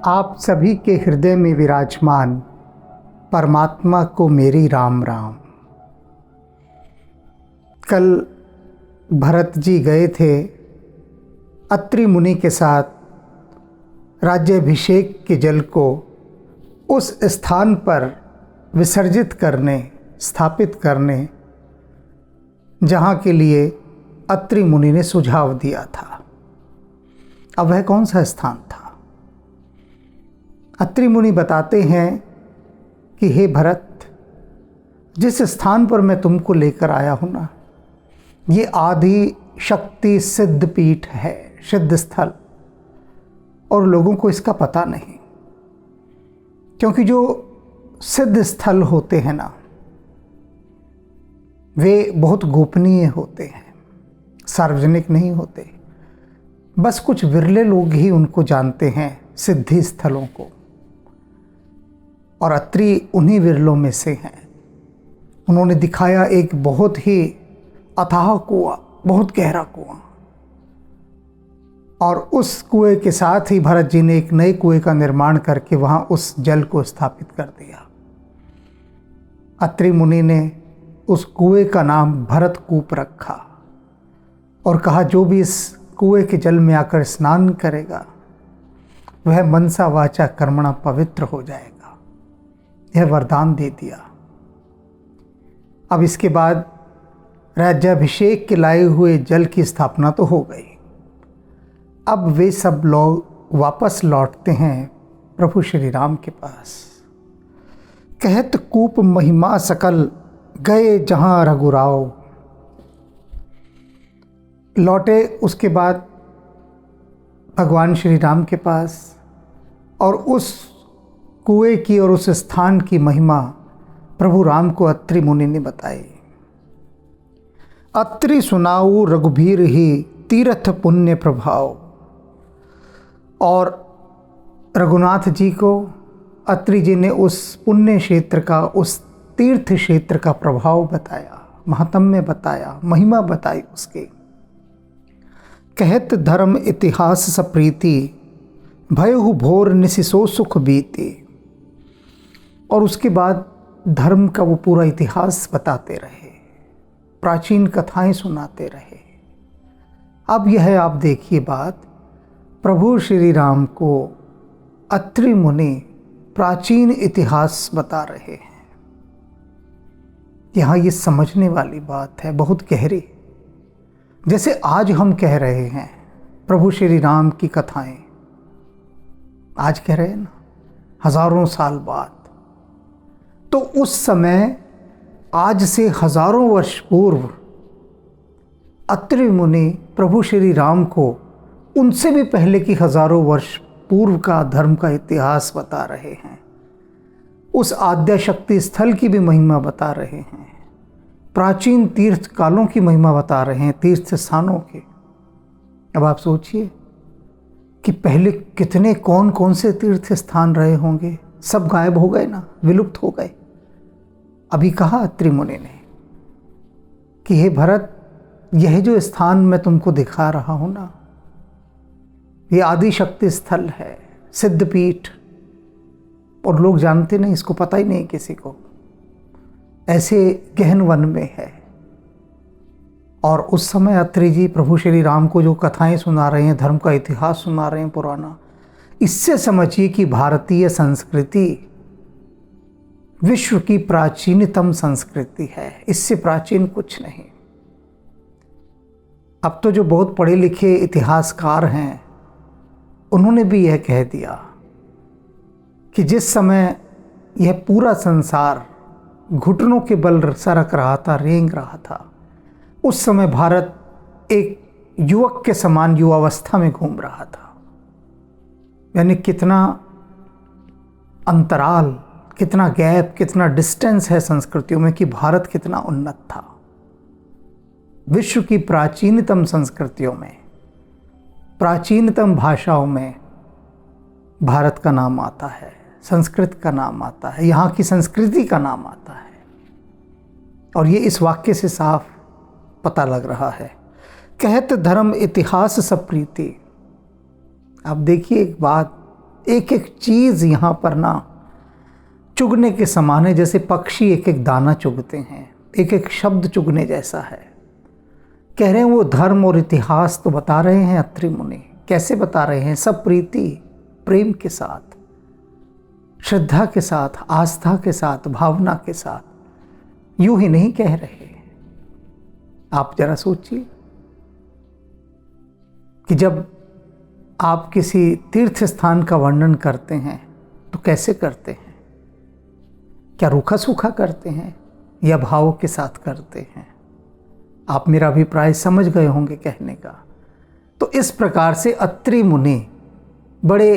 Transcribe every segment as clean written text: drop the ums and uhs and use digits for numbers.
आप सभी के हृदय में विराजमान परमात्मा को मेरी राम राम। कल भरत जी गए थे अत्रि मुनि के साथ राज्याभिषेक के जल को उस स्थान पर विसर्जित करने, स्थापित करने, जहाँ के लिए अत्रि मुनि ने सुझाव दिया था। अब वह कौन सा स्थान था? अत्रि मुनि बताते हैं कि हे भरत, जिस स्थान पर मैं तुमको लेकर आया हूँ ना, ये आदि शक्ति सिद्ध पीठ है, सिद्ध स्थल, और लोगों को इसका पता नहीं। क्योंकि जो सिद्ध स्थल होते हैं ना, वे बहुत गोपनीय होते हैं, सार्वजनिक नहीं होते। बस कुछ विरले लोग ही उनको जानते हैं, सिद्धि स्थलों को, और अत्रि उन्हीं विरलों में से हैं। उन्होंने दिखाया एक बहुत ही अथाह कुआं, बहुत गहरा कुआं, और उस कुएं के साथ ही भरत जी ने एक नए कुएं का निर्माण करके वहां उस जल को स्थापित कर दिया। अत्रि मुनि ने उस कुएं का नाम भरतकूप रखा और कहा, जो भी इस कुएं के जल में आकर स्नान करेगा वह मनसा वाचा कर्मणा पवित्र हो जाएगा। यह वरदान दे दिया। अब इसके बाद राज्याभिषेक के लाए हुए जल की स्थापना तो हो गई। अब वे सब लोग वापस लौटते हैं प्रभु श्री राम के पास। कहत कूप महिमा सकल, गए जहां रघुराव। लौटे उसके बाद भगवान श्री राम के पास, और उस कुएं की और उस स्थान की महिमा प्रभु राम को अत्रि मुनि ने बताई। अत्रि सुनाऊ रघुबीर ही, तीर्थ पुण्य प्रभाव। और रघुनाथ जी को अत्रि जी ने उस पुण्य क्षेत्र का, उस तीर्थ क्षेत्र का प्रभाव बताया, महात्म्य बताया, महिमा बताई उसके। कहत धर्म इतिहास सप्रीति, भयहु भोर निसिसो सुख बीती। और उसके बाद धर्म का वो पूरा इतिहास बताते रहे, प्राचीन कथाएं सुनाते रहे। अब यह आप देखिए बात, प्रभु श्री राम को अत्रि मुनि प्राचीन इतिहास बता रहे हैं। यहाँ ये समझने वाली बात है, बहुत गहरी। जैसे आज हम कह रहे हैं प्रभु श्री राम की कथाएं, आज कह रहे हैं ना, हजारों साल बाद। तो उस समय, आज से हजारों वर्ष पूर्व, अत्रि मुनि प्रभु श्री राम को उनसे भी पहले की हजारों वर्ष पूर्व का धर्म का इतिहास बता रहे हैं। उस आद्य शक्ति स्थल की भी महिमा बता रहे हैं, प्राचीन तीर्थ कालों की महिमा बता रहे हैं, तीर्थ स्थानों के। अब आप सोचिए कि पहले कितने कौन कौन से तीर्थ स्थान रहे होंगे, सब गायब हो गए ना, विलुप्त हो गए। अभी कहा अत्रि मुनि ने कि हे भरत, यह जो स्थान मैं तुमको दिखा रहा हूं ना, ये आदि शक्ति स्थल है, सिद्धपीठ, और लोग जानते नहीं, इसको पता ही नहीं किसी को। ऐसे गहन वन में है। और उस समय अत्रि जी प्रभु श्री राम को जो कथाएं सुना रहे हैं, धर्म का इतिहास सुना रहे हैं पुराना, इससे समझिए कि भारतीय संस्कृति विश्व की प्राचीनतम संस्कृति है। इससे प्राचीन कुछ नहीं। अब तो जो बहुत पढ़े लिखे इतिहासकार हैं, उन्होंने भी यह कह दिया कि जिस समय यह पूरा संसार घुटनों के बल सरक रहा था, रेंग रहा था, उस समय भारत एक युवक के समान युवावस्था में घूम रहा था। यानी कितना अंतराल, कितना गैप, कितना डिस्टेंस है संस्कृतियों में, कि भारत कितना उन्नत था। विश्व की प्राचीनतम संस्कृतियों में, प्राचीनतम भाषाओं में भारत का नाम आता है, संस्कृत का नाम आता है, यहाँ की संस्कृति का नाम आता है। और ये इस वाक्य से साफ पता लग रहा है। कहत धर्म इतिहास सब प्रीति। अब देखिए एक बात, एक एक चीज़ यहाँ पर ना चुगने के समान है, जैसे पक्षी एक एक दाना चुगते हैं, एक एक शब्द चुगने जैसा है। कह रहे हैं वो धर्म और इतिहास तो बता रहे हैं अत्रि मुनि। कैसे बता रहे हैं? सब प्रीति प्रेम के साथ, श्रद्धा के साथ, आस्था के साथ, भावना के साथ, यूं ही नहीं कह रहे। आप जरा सोचिए कि जब आप किसी तीर्थ स्थान का वर्णन करते हैं तो कैसे करते हैं? क्या रूखा सूखा करते हैं या भाव के साथ करते हैं? आप मेरा अभिप्राय समझ गए होंगे कहने का। तो इस प्रकार से अत्रि मुनि बड़े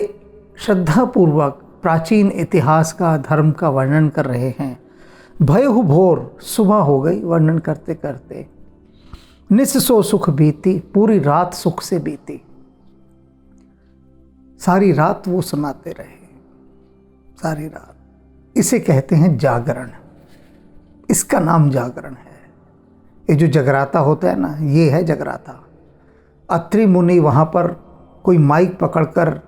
श्रद्धापूर्वक प्राचीन इतिहास का, धर्म का वर्णन कर रहे हैं। भयहु भोर, सुबह हो गई वर्णन करते करते। निस्सो सुख बीती, पूरी रात सुख से बीती। सारी रात वो सुनाते रहे, सारी रात। इसे कहते हैं जागरण। इसका नाम जागरण है। ये जो जगराता होता है ना, ये है जगराता। अत्रि मुनि वहाँ पर कोई माइक पकड़कर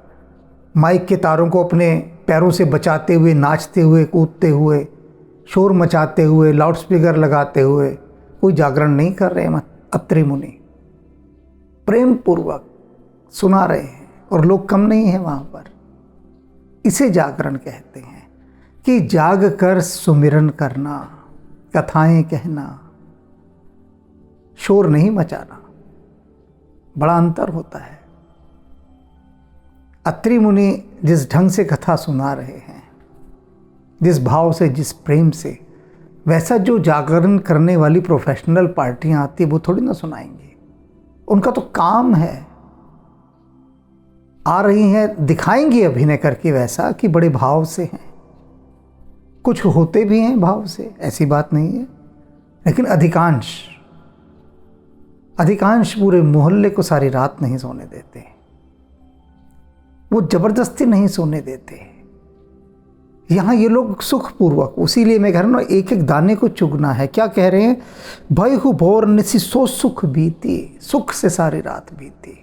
माइक के तारों को अपने पैरों से बचाते हुए, नाचते हुए, कूदते हुए, शोर मचाते हुए, लाउडस्पीकर लगाते हुए कोई जागरण नहीं कर रहे हैं। अत्रि मुनि प्रेम पूर्वक सुना रहे हैं और लोग कम नहीं हैं वहाँ पर। इसे जागरण कहते हैं कि जाग कर सुमिरन करना, कथाएं कहना, शोर नहीं मचाना। बड़ा अंतर होता है। अत्रि मुनि जिस ढंग से कथा सुना रहे हैं, जिस भाव से, जिस प्रेम से, वैसा जो जागरण करने वाली प्रोफेशनल पार्टियां आती है वो थोड़ी ना सुनाएंगे। उनका तो काम है, आ रही हैं, दिखाएंगी अभिनय करके वैसा कि बड़े भाव से हैं। कुछ होते भी हैं भाव से, ऐसी बात नहीं है, लेकिन अधिकांश पूरे मोहल्ले को सारी रात नहीं सोने देते। वो जबरदस्ती नहीं सोने देते। यहाँ ये लोग सुखपूर्वक, उसीलिए मैं कह रहा हूँ ना, एक एक दाने को चुगना है। क्या कह रहे हैं? भयहु भोर निस्सो सुख बीती, सुख से सारी रात बीती।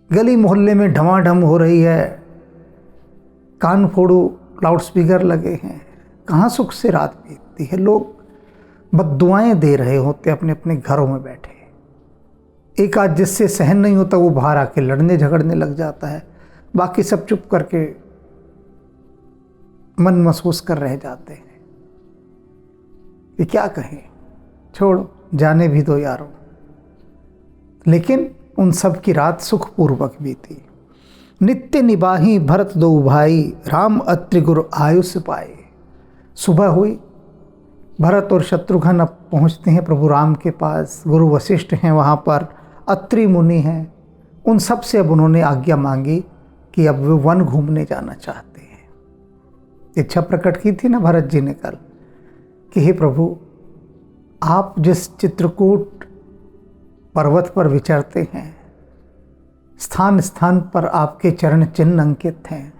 गली मोहल्ले में ढमाढम हो रही है, कान फोड़ू लाउडस्पीकर लगे हैं, कहाँ सुख से रात बीतती है। लोग बद्दुआएं दे रहे होते अपने अपने घरों में बैठे। एक आध जिससे सहन नहीं होता वो बाहर आके लड़ने झगड़ने लग जाता है, बाकी सब चुप करके मन महसूस कर रह जाते हैं कि क्या कहें, छोड़ो, जाने भी दो यारों। लेकिन उन सब की रात सुखपूर्वक बीती। नित्य निबाही भरत दो भाई, राम अत्रि गुरु आयुष पाए। सुबह हुई, भरत और शत्रुघ्न अब पहुँचते हैं प्रभु राम के पास। गुरु वशिष्ठ हैं वहाँ पर, अत्रि मुनि हैं। उन सब से अब उन्होंने आज्ञा मांगी कि अब वे वन घूमने जाना चाहते हैं। इच्छा प्रकट की थी ना भरत जी ने कल कि हे प्रभु, आप जिस चित्रकूट पर्वत पर विचरते हैं, स्थान स्थान पर आपके चरण चिन्ह अंकित हैं।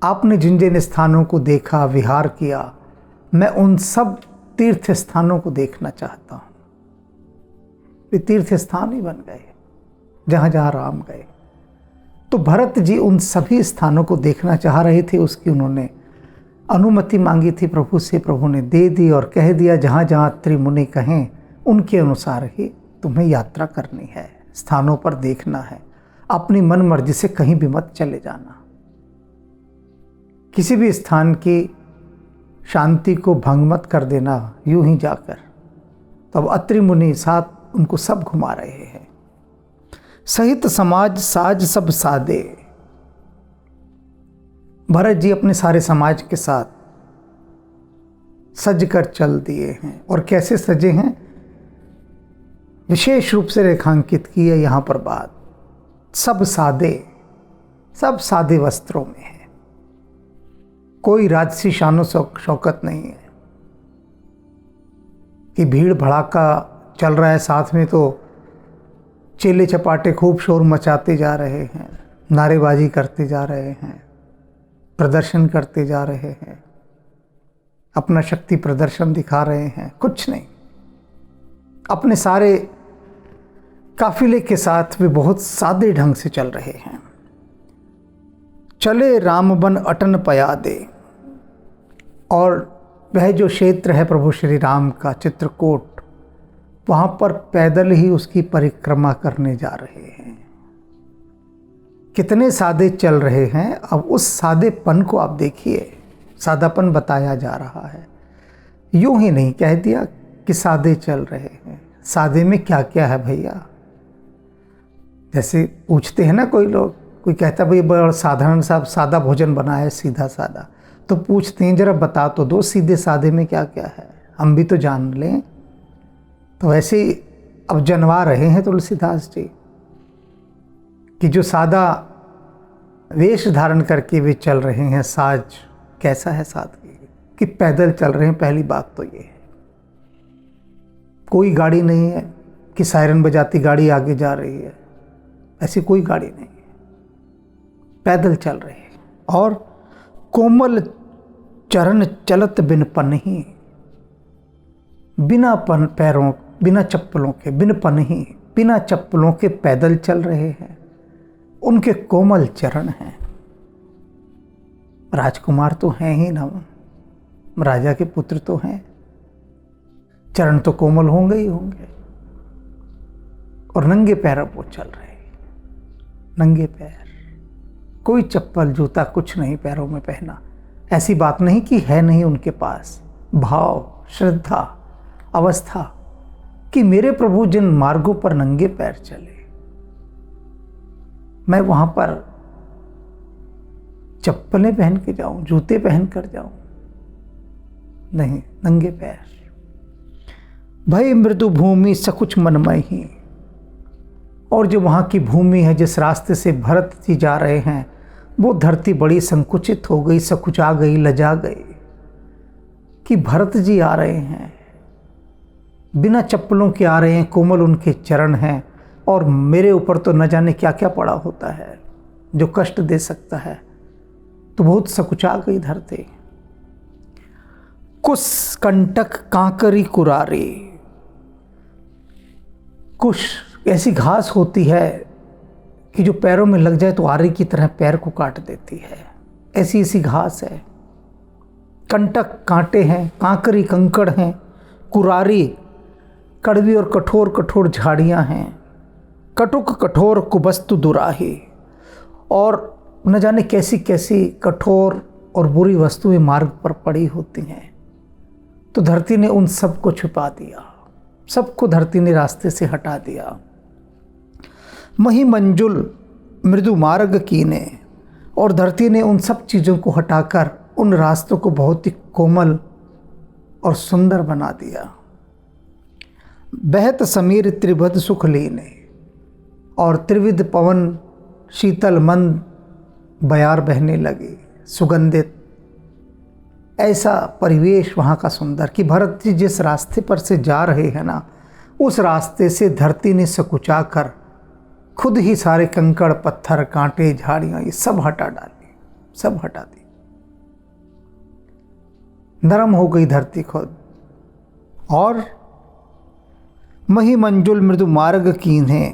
आपने जिन जिन स्थानों को देखा, विहार किया, मैं उन सब तीर्थ स्थानों को देखना चाहता हूँ। वे तीर्थ स्थान ही बन गए जहाँ जहाँ राम गए। तो भरत जी उन सभी स्थानों को देखना चाह रहे थे। उसकी उन्होंने अनुमति मांगी थी प्रभु से, प्रभु ने दे दी और कह दिया जहाँ जहाँ अत्रि मुनि कहें उनके अनुसार ही तुम्हें यात्रा करनी है, स्थानों पर देखना है। अपनी मन मर्जी से कहीं भी मत चले जाना। किसी भी स्थान की शांति को भंग मत कर देना यूं ही जाकर। तो अब अत्रि मुनि साथ उनको सब घुमा रहे हैं। सहित समाज साज सब सादे। भरत जी अपने सारे समाज के साथ सज कर चल दिए हैं। और कैसे सजे हैं, विशेष रूप से रेखांकित की है यहाँ पर बात। सब सादे वस्त्रों में है। कोई राजसी शानो शौकत नहीं है कि भीड़ भड़ाका चल रहा है, साथ में तो चेले चपाटे खूब शोर मचाते जा रहे हैं, नारेबाजी करते जा रहे हैं, प्रदर्शन करते जा रहे हैं, अपना शक्ति प्रदर्शन दिखा रहे हैं। कुछ नहीं, अपने सारे काफिले के साथ वे बहुत सादे ढंग से चल रहे हैं। चले रामबन अटन पया दे। और वह जो क्षेत्र है प्रभु श्री राम का, चित्रकूट, वहाँ पर पैदल ही उसकी परिक्रमा करने जा रहे हैं। कितने सादे चल रहे हैं। अब उस सादेपन को आप देखिए, सादापन बताया जा रहा है। यूं ही नहीं कह दिया कि सादे चल रहे हैं। सादे में क्या क्या है भैया? जैसे पूछते हैं ना कोई लोग, कोई कहता है भाई बड़ा साधारण सा सादा भोजन बना है, सीधा सादा, तो पूछते हैं जरा बता तो दो सीधे सादे में क्या क्या है, हम भी तो जान लें। तो वैसे ही अब जनवा रहे हैं तुलसीदास जी कि जो सादा वेश धारण करके वे चल रहे हैं, साज कैसा है सादगी कि पैदल चल रहे हैं। पहली बात तो ये है, कोई गाड़ी नहीं है कि सायरन बजाती गाड़ी आगे जा रही है, ऐसी कोई गाड़ी नहीं है, पैदल चल रहे हैं। और कोमल चरण चलत बिन पनही, बिना पैरों, बिना चप्पलों के, बिन पनही, बिना चप्पलों के पैदल चल रहे हैं। उनके कोमल चरण हैं। राजकुमार तो हैं ही ना, राजा के पुत्र तो हैं, चरण तो कोमल होंगे ही होंगे। और नंगे पैर वो चल रहे हैं, नंगे पैर, कोई चप्पल जूता कुछ नहीं पैरों में पहना। ऐसी बात नहीं कि है नहीं उनके पास भाव, श्रद्धा, अवस्था कि मेरे प्रभु जिन मार्गों पर नंगे पैर चले, मैं वहां पर चप्पलें पहन के जाऊं, जूते पहन कर जाऊं? नहीं, नंगे पैर। भय मृदु भूमि सकुच मनमय ही। और जो वहां की भूमि है, जिस रास्ते से भरत जी जा रहे हैं, वो धरती बड़ी संकुचित हो गई, सकुचा गई, लजा गई कि भरत जी आ रहे हैं, बिना चप्पलों के आ रहे हैं, कोमल उनके चरण हैं। और मेरे ऊपर तो न जाने क्या क्या पड़ा होता है जो कष्ट दे सकता है। तो बहुत सकुचा गई धरती। कुश कंटक कांकरी कुरारी। कुश ऐसी घास होती है कि जो पैरों में लग जाए तो आरी की तरह पैर को काट देती है, ऐसी ऐसी घास है। कंटक कांटे हैं, कांकरी कंकड़ हैं, कुरारी कड़वी और कठोर कठोर झाड़ियां हैं, कटुक कठोर कुबस्तु दुराही। और न जाने कैसी कैसी कठोर और बुरी वस्तुएं मार्ग पर पड़ी होती हैं। तो धरती ने उन सब को छुपा दिया, सबको धरती ने रास्ते से हटा दिया। मही मंजुल मृदु मार्ग कीने। और धरती ने उन सब चीज़ों को हटाकर उन रास्तों को बहुत ही कोमल और सुंदर बना दिया। बहत समीर त्रिभद सुख लीने। और त्रिविध पवन शीतल मंद बयार बहने लगे, सुगंधित। ऐसा परिवेश वहाँ का सुंदर कि भरत जी जिस रास्ते पर से जा रहे हैं ना, उस रास्ते से धरती ने सकुचा कर खुद ही सारे कंकड़, पत्थर, कांटे, झाड़ियाँ ये सब हटा डाली, सब हटा दी। नरम हो गई धरती खुद। और मही मंजुल मृदु मार्ग कीन्हे।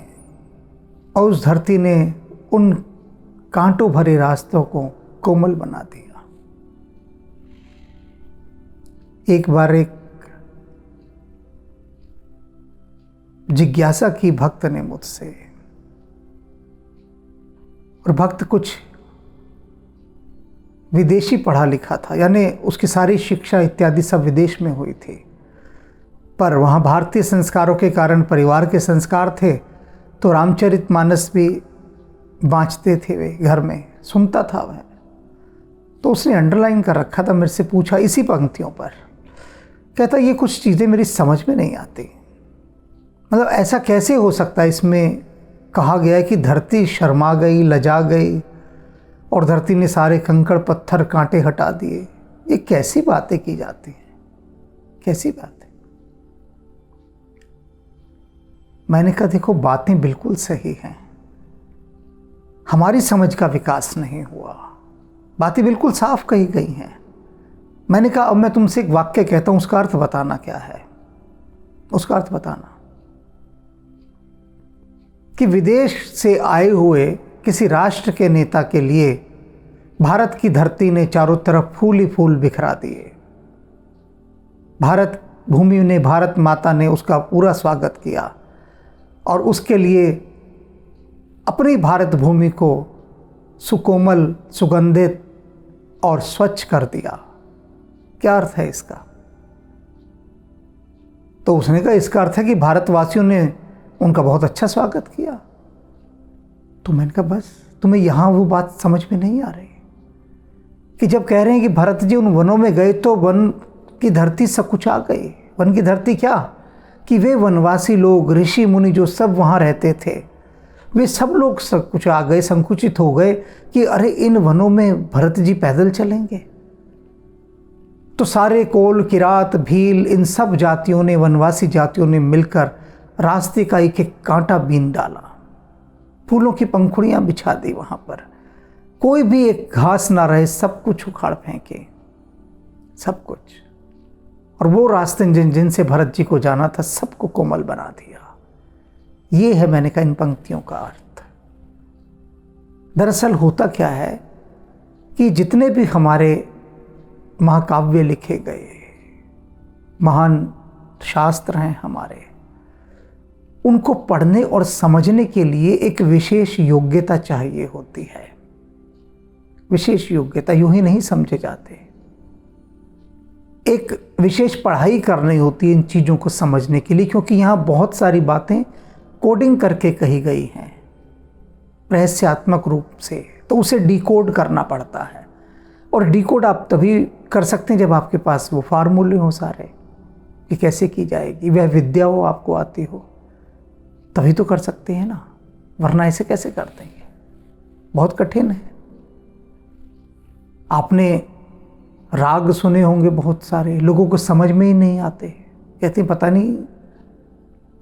और उस धरती ने उन कांटों भरे रास्तों को कोमल बना दिया। एक बार एक जिज्ञासा की भक्त ने मुझसे, और भक्त कुछ विदेशी पढ़ा लिखा था, यानी उसकी सारी शिक्षा इत्यादि सब विदेश में हुई थी, पर वहाँ भारतीय संस्कारों के कारण परिवार के संस्कार थे, तो रामचरितमानस भी बाँचते थे वे घर में, सुनता था वह। तो उसने अंडरलाइन कर रखा था, मेरे से पूछा इसी पंक्तियों पर, कहता ये कुछ चीज़ें मेरी समझ में नहीं आती, मतलब ऐसा कैसे हो सकता है? इसमें कहा गया है कि धरती शर्मा गई, लजा गई और धरती ने सारे कंकड़, पत्थर, कांटे हटा दिए। ये कैसी बातें की जाती हैं, कैसी बातें? मैंने कहा देखो बातें बिल्कुल सही हैं, हमारी समझ का विकास नहीं हुआ, बातें बिल्कुल साफ कही गई हैं। मैंने कहा अब मैं तुमसे एक वाक्य कहता हूं, उसका अर्थ बताना क्या है, उसका अर्थ बताना। कि विदेश से आए हुए किसी राष्ट्र के नेता के लिए भारत की धरती ने चारों तरफ फूल ही फूल बिखरा दिए। भारत भूमि ने, भारत माता ने उसका पूरा स्वागत किया और उसके लिए अपनी भारत भूमि को सुकोमल, सुगंधित और स्वच्छ कर दिया। क्या अर्थ है इसका? तो उसने कहा इसका अर्थ है कि भारतवासियों ने उनका बहुत अच्छा स्वागत किया। तो मैंने कहा बस तुम्हें यहाँ वो बात समझ में नहीं आ रही कि जब कह रहे हैं कि भरत जी उन वनों में गए तो वन की धरती सब कुछ आ गई। वन की धरती क्या? कि वे वनवासी लोग, ऋषि मुनि जो सब वहाँ रहते थे, वे सब लोग सब कुछ आ गए, संकुचित हो गए कि अरे इन वनों में भरत जी पैदल चलेंगे। तो सारे कोल, किरात, भील, इन सब जातियों ने, वनवासी जातियों ने मिलकर रास्ते का एक एक कांटा बीन डाला, फूलों की पंखुड़ियां बिछा दी वहां पर, कोई भी एक घास ना रहे, सब कुछ उखाड़ फेंके, सब कुछ। और वो रास्ते जिनसे भरत जी को जाना था सबको कोमल बना दिया। ये है, मैंने कहा, इन पंक्तियों का अर्थ। दरअसल होता क्या है कि जितने भी हमारे महाकाव्य लिखे गए, महान शास्त्र हैं हमारे, उनको पढ़ने और समझने के लिए एक विशेष योग्यता चाहिए होती है। विशेष योग्यता, यूं ही नहीं समझे जाते। एक विशेष पढ़ाई करनी होती है इन चीज़ों को समझने के लिए, क्योंकि यहाँ बहुत सारी बातें कोडिंग करके कही गई हैं रहस्यात्मक रूप से, तो उसे डिकोड करना पड़ता है। और डिकोड आप तभी कर सकते हैं जब आपके पास वो फार्मूले हो सारे कि कैसे की जाएगी, वह विद्या हो, आपको आती हो, तभी तो कर सकते हैं ना, वरना ऐसे कैसे कर देंगे? बहुत कठिन है। आपने राग सुने होंगे, बहुत सारे लोगों को समझ में ही नहीं आते, कहते हैं पता नहीं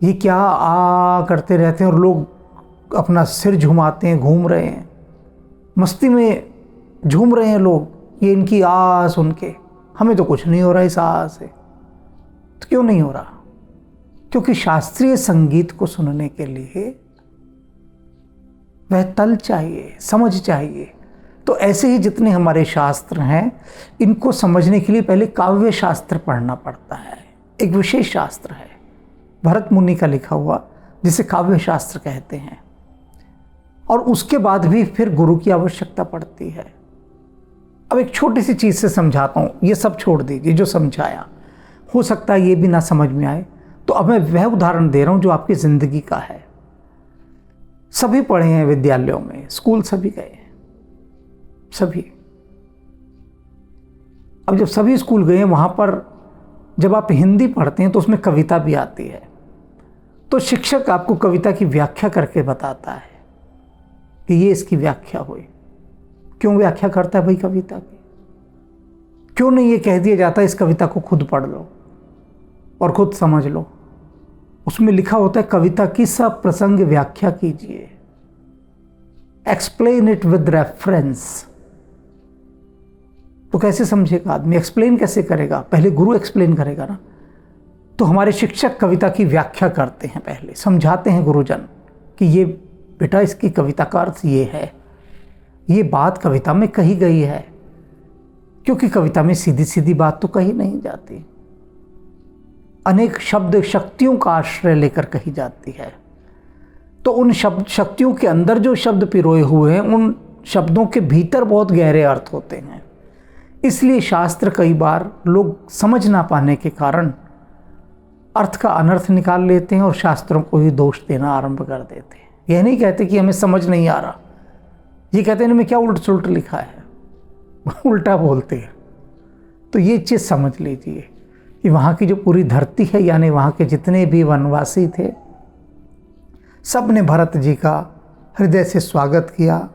ये क्या आ करते रहते हैं, और लोग अपना सिर झुमाते हैं, घूम रहे हैं, मस्ती में झूम रहे हैं लोग, ये इनकी आ सुन के। हमें तो कुछ नहीं हो रहा इस आ से। तो क्यों नहीं हो रहा? क्योंकि शास्त्रीय संगीत को सुनने के लिए वह तल चाहिए, समझ चाहिए। तो ऐसे ही जितने हमारे शास्त्र हैं, इनको समझने के लिए पहले काव्य शास्त्र पढ़ना पड़ता है। एक विशेष शास्त्र है भरत मुनि का लिखा हुआ, जिसे काव्य शास्त्र कहते हैं। और उसके बाद भी फिर गुरु की आवश्यकता पड़ती है। अब एक छोटी सी चीज़ से समझाता हूँ, ये सब छोड़ दीजिए जो समझाया, हो सकता है ये भी ना समझ में आए, तो अब मैं वह उदाहरण दे रहा हूँ जो आपकी ज़िंदगी का है। सभी पढ़े हैं विद्यालयों में, स्कूल सभी गए हैं, सभी। अब जब सभी स्कूल गए हैं, वहाँ पर जब आप हिंदी पढ़ते हैं तो उसमें कविता भी आती है। तो शिक्षक आपको कविता की व्याख्या करके बताता है कि ये इसकी व्याख्या हुई। क्यों व्याख्या करता है भाई कविता की? क्यों नहीं ये कह दिया जाता है इस कविता को खुद पढ़ लो और खुद समझ लो? उसमें लिखा होता है कविता की सब प्रसंग व्याख्या कीजिए, एक्सप्लेन इट विद रेफरेंस। तो कैसे समझेगा आदमी? एक्सप्लेन कैसे करेगा? पहले गुरु एक्सप्लेन करेगा ना। तो हमारे शिक्षक कविता की व्याख्या करते हैं, पहले समझाते हैं गुरुजन कि ये बेटा इसकी कविता का अर्थ ये है, ये बात कविता में कही गई है। क्योंकि कविता में सीधी सीधी बात तो कही नहीं जाती, अनेक शब्द शक्तियों का आश्रय लेकर कही जाती है। तो उन शब्द शक्तियों के अंदर जो शब्द पिरोए हुए हैं, उन शब्दों के भीतर बहुत गहरे अर्थ होते हैं। इसलिए शास्त्र कई बार लोग समझ ना पाने के कारण अर्थ का अनर्थ निकाल लेते हैं और शास्त्रों को ही दोष देना आरंभ कर देते हैं। यह नहीं कहते कि हमें समझ नहीं आ रहा, ये कहते हैं इनमें क्या उल्ट सुलट लिखा है, उल्टा बोलते हैं। तो ये चीज़ समझ लीजिए कि वहाँ की जो पूरी धरती है, यानी वहाँ के जितने भी वनवासी थे, सब ने भरत जी का हृदय से स्वागत किया,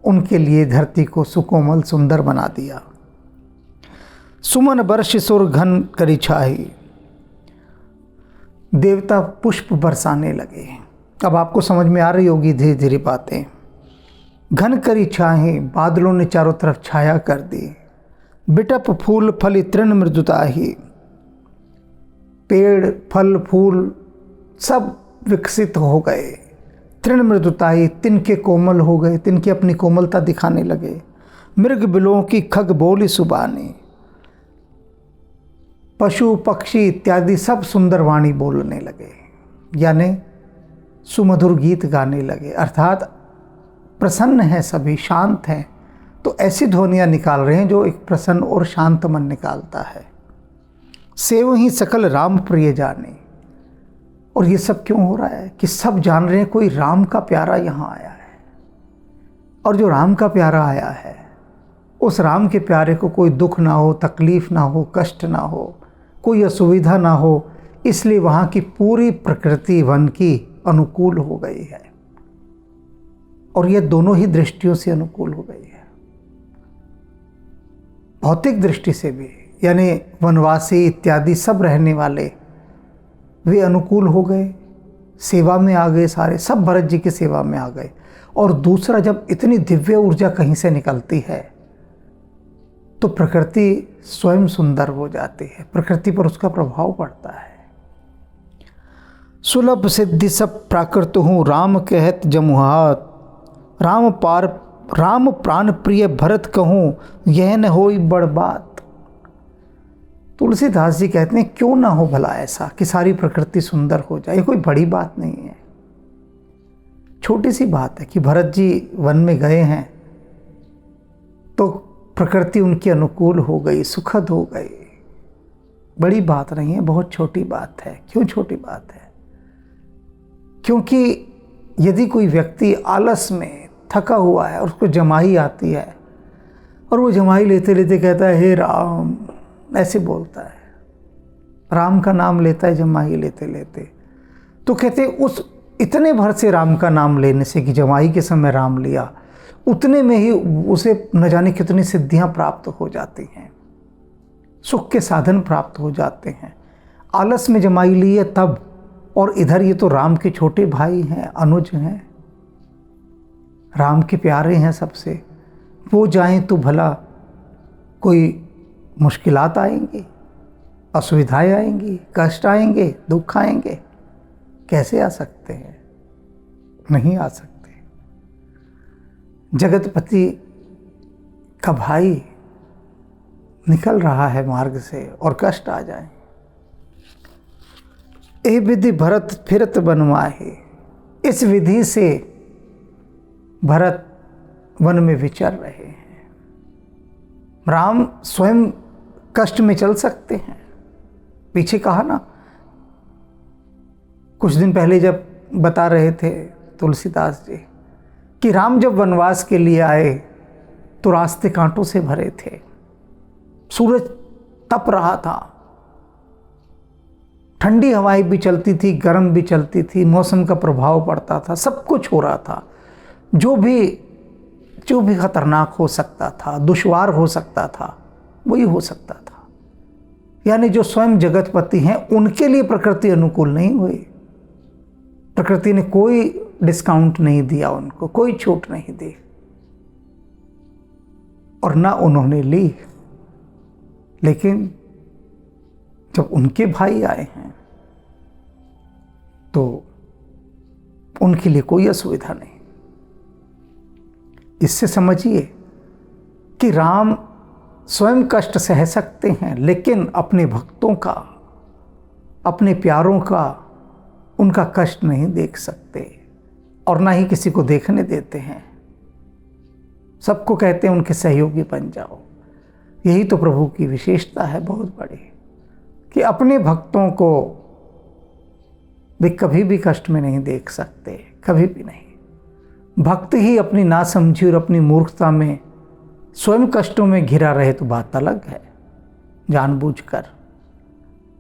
उनके लिए धरती को सुकोमल सुंदर बना दिया। सुमन बर्ष सुर घन करी छाही, देवता पुष्प बरसाने लगे। अब आपको समझ में आ रही होगी धीरे धीरे बातें। घन करी छाही, बादलों ने चारों तरफ छाया कर दी। बिटप फूल फली तृण मृदुताही, पेड़ फल फूल सब विकसित हो गए। तृण मृदुताही, तिनके कोमल हो गए, तिनके अपनी कोमलता दिखाने लगे। मृग बिलों की खग बोली सुबानी, पशु पक्षी इत्यादि सब सुंदर वाणी बोलने लगे, यानी सुमधुर गीत गाने लगे। अर्थात प्रसन्न हैं सभी, शांत हैं, तो ऐसी ध्वनियाँ निकाल रहे हैं जो एक प्रसन्न और शांत मन निकालता है। सेव ही सकल राम प्रिय जाने। और ये सब क्यों हो रहा है कि सब जान रहे हैं कोई राम का प्यारा यहाँ आया है, और जो राम का प्यारा आया है उस राम के प्यारे को कोई दुख ना हो, तकलीफ ना हो, कष्ट ना हो, कोई असुविधा ना हो, इसलिए वहाँ की पूरी प्रकृति वन की अनुकूल हो गई है। और ये दोनों ही दृष्टियों से अनुकूल हो गई है, भौतिक दृष्टि से भी, यानी वनवासी इत्यादि सब रहने वाले वे अनुकूल हो गए, सेवा में आ गए, सारे सब भरत जी की सेवा में आ गए। और दूसरा, जब इतनी दिव्य ऊर्जा कहीं से निकलती है तो प्रकृति स्वयं सुंदर हो जाती है, प्रकृति पर उसका प्रभाव पड़ता है। सुलभ सिद्धि सब प्राकृत हूँ, राम कहत जमुहात, राम प्राण प्रिय भरत कहूँ, यह न होई बड़ बात। तुलसीदास जी कहते हैं क्यों ना हो भला ऐसा कि सारी प्रकृति सुंदर हो जाए, ये कोई बड़ी बात नहीं है, छोटी सी बात है कि भरत जी वन में गए हैं तो प्रकृति उनकी अनुकूल हो गई, सुखद हो गई। बड़ी बात नहीं है, बहुत छोटी बात है। क्यों छोटी बात है? क्योंकि यदि कोई व्यक्ति आलस में थका हुआ है और उसको जमाई आती है और वो जमाई लेते लेते कहता है हे राम, ऐसे बोलता है, राम का नाम लेता है जमाई लेते लेते, तो कहते उस इतने भर से राम का नाम लेने से कि जमाई के समय राम लिया, उतने में ही उसे न जाने कितनी सिद्धियां प्राप्त हो जाती हैं, सुख के साधन प्राप्त हो जाते हैं। आलस में जमाई ली है तब, और इधर ये तो राम के छोटे भाई हैं, अनुज हैं, राम के प्यारे हैं सबसे, वो जाएं तो भला कोई मुश्किलात आएंगी, असुविधाएं आएंगी, कष्ट आएंगे, दुख आएंगे, कैसे आ सकते हैं? नहीं आ सकते। जगतपति का भाई निकल रहा है मार्ग से और कष्ट आ जाए। ए विधि भरत फिरत बनवाहे, इस विधि से भरत वन में विचर रहे हैं। राम स्वयं कष्ट में चल सकते हैं, पीछे कहा ना, कुछ दिन पहले जब बता रहे थे तुलसीदास जी कि राम जब वनवास के लिए आए तो रास्ते कांटों से भरे थे, सूरज तप रहा था, ठंडी हवाएं भी चलती थी, गर्म भी चलती थी, मौसम का प्रभाव पड़ता था, सब कुछ हो रहा था, जो भी खतरनाक हो सकता था, दुश्वार हो सकता था, वही हो सकता था। यानी जो स्वयं जगतपति हैं उनके लिए प्रकृति अनुकूल नहीं हुई, प्रकृति ने कोई डिस्काउंट नहीं दिया, उनको कोई छूट नहीं दी, और ना उन्होंने ली। लेकिन जब उनके भाई आए हैं तो उनके लिए कोई असुविधा नहीं। इससे समझिए कि राम स्वयं कष्ट सह सकते हैं, लेकिन अपने भक्तों का, अपने प्यारों का, उनका कष्ट नहीं देख सकते, और ना ही किसी को देखने देते हैं। सबको कहते हैं उनके सहयोगी बन जाओ। यही तो प्रभु की विशेषता है बहुत बड़ी, कि अपने भक्तों को वे कभी भी कष्ट में नहीं देख सकते, कभी भी नहीं। भक्त ही अपनी नासमझी और अपनी मूर्खता में स्वयं कष्टों में घिरा रहे तो बात अलग है, जानबूझकर।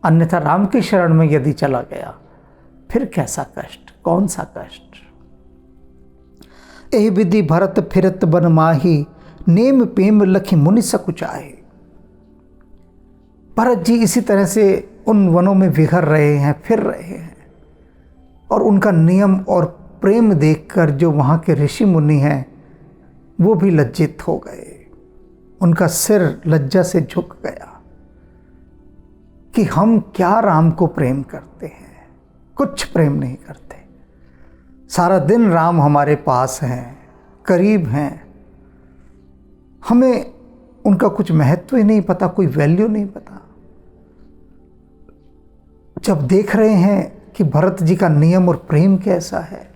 अन्यथा राम की शरण में यदि चला गया फिर कैसा कष्ट, कौन सा कष्ट। एहि विधि भरत फिरत बन माही, नेम प्रेम लखि मुनि सकुचाहे। भरत जी इसी तरह से उन वनों में विहर रहे हैं, फिर रहे हैं, और उनका नियम और प्रेम देखकर जो वहाँ के ऋषि मुनि हैं वो भी लज्जित हो गए, उनका सिर लज्जा से झुक गया कि हम क्या राम को प्रेम करते हैं, कुछ प्रेम नहीं करते। सारा दिन राम हमारे पास हैं, करीब हैं, हमें उनका कुछ महत्व ही नहीं पता, कोई वैल्यू नहीं पता। जब देख रहे हैं कि भरत जी का नियम और प्रेम कैसा है,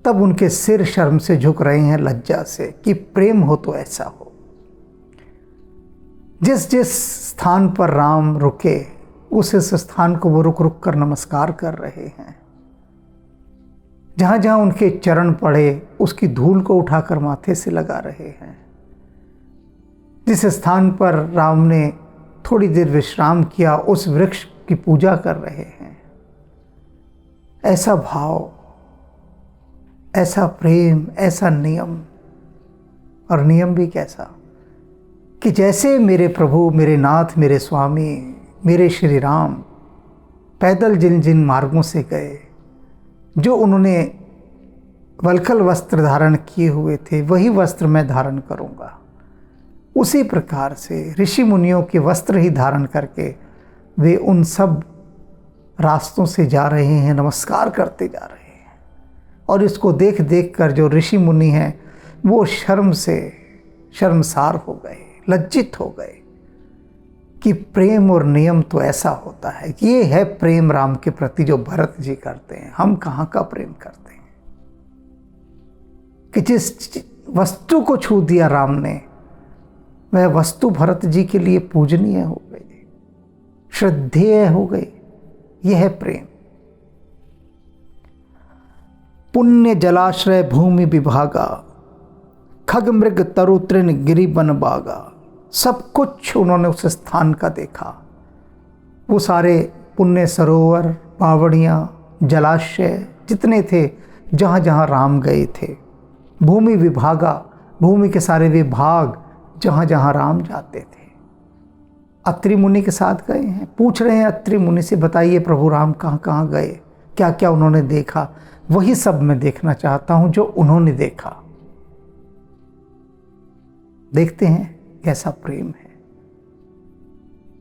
तब उनके सिर शर्म से झुक रहे हैं, लज्जा से, कि प्रेम हो तो ऐसा हो। जिस जिस स्थान पर राम रुके, उस स्थान को वो रुक रुक कर नमस्कार कर रहे हैं। जहाँ जहाँ उनके चरण पड़े, उसकी धूल को उठाकर माथे से लगा रहे हैं। जिस स्थान पर राम ने थोड़ी देर विश्राम किया, उस वृक्ष की पूजा कर रहे हैं। ऐसा भाव, ऐसा प्रेम, ऐसा नियम। और नियम भी कैसा कि जैसे मेरे प्रभु, मेरे नाथ, मेरे स्वामी, मेरे श्री राम पैदल जिन जिन मार्गों से गए, जो उन्होंने वल्कल वस्त्र धारण किए हुए थे, वही वस्त्र मैं धारण करूंगा। उसी प्रकार से ऋषि मुनियों के वस्त्र ही धारण करके वे उन सब रास्तों से जा रहे हैं, नमस्कार करते जा रहे हैं। और इसको देख देख कर जो ऋषि मुनि हैं, वो शर्म से शर्मसार हो गए, लज्जित हो गए कि प्रेम और नियम तो ऐसा होता है। ये है प्रेम राम के प्रति जो भरत जी करते हैं। हम कहाँ का प्रेम करते हैं कि जिस वस्तु को छू दिया राम ने, वह वस्तु भरत जी के लिए पूजनीय हो गई, श्रद्धेय हो गई। यह है प्रेम। पुण्य जलाश्रय भूमि विभागा, खग मृग तरु तृण गिरि बन बागा। सब कुछ उन्होंने उस स्थान का देखा। वो सारे पुण्य सरोवर, बावड़ियाँ, जलाशय जितने थे, जहाँ जहाँ राम गए थे। भूमि विभागा, भूमि के सारे विभाग जहाँ जहाँ राम जाते थे। अत्रि मुनि के साथ गए हैं। पूछ रहे हैं अत्रि मुनि से, बताइए प्रभु राम कहाँ कहाँ गए, क्या क्या उन्होंने देखा। वही सब मैं देखना चाहता हूँ जो उन्होंने देखा। देखते हैं कैसा प्रेम है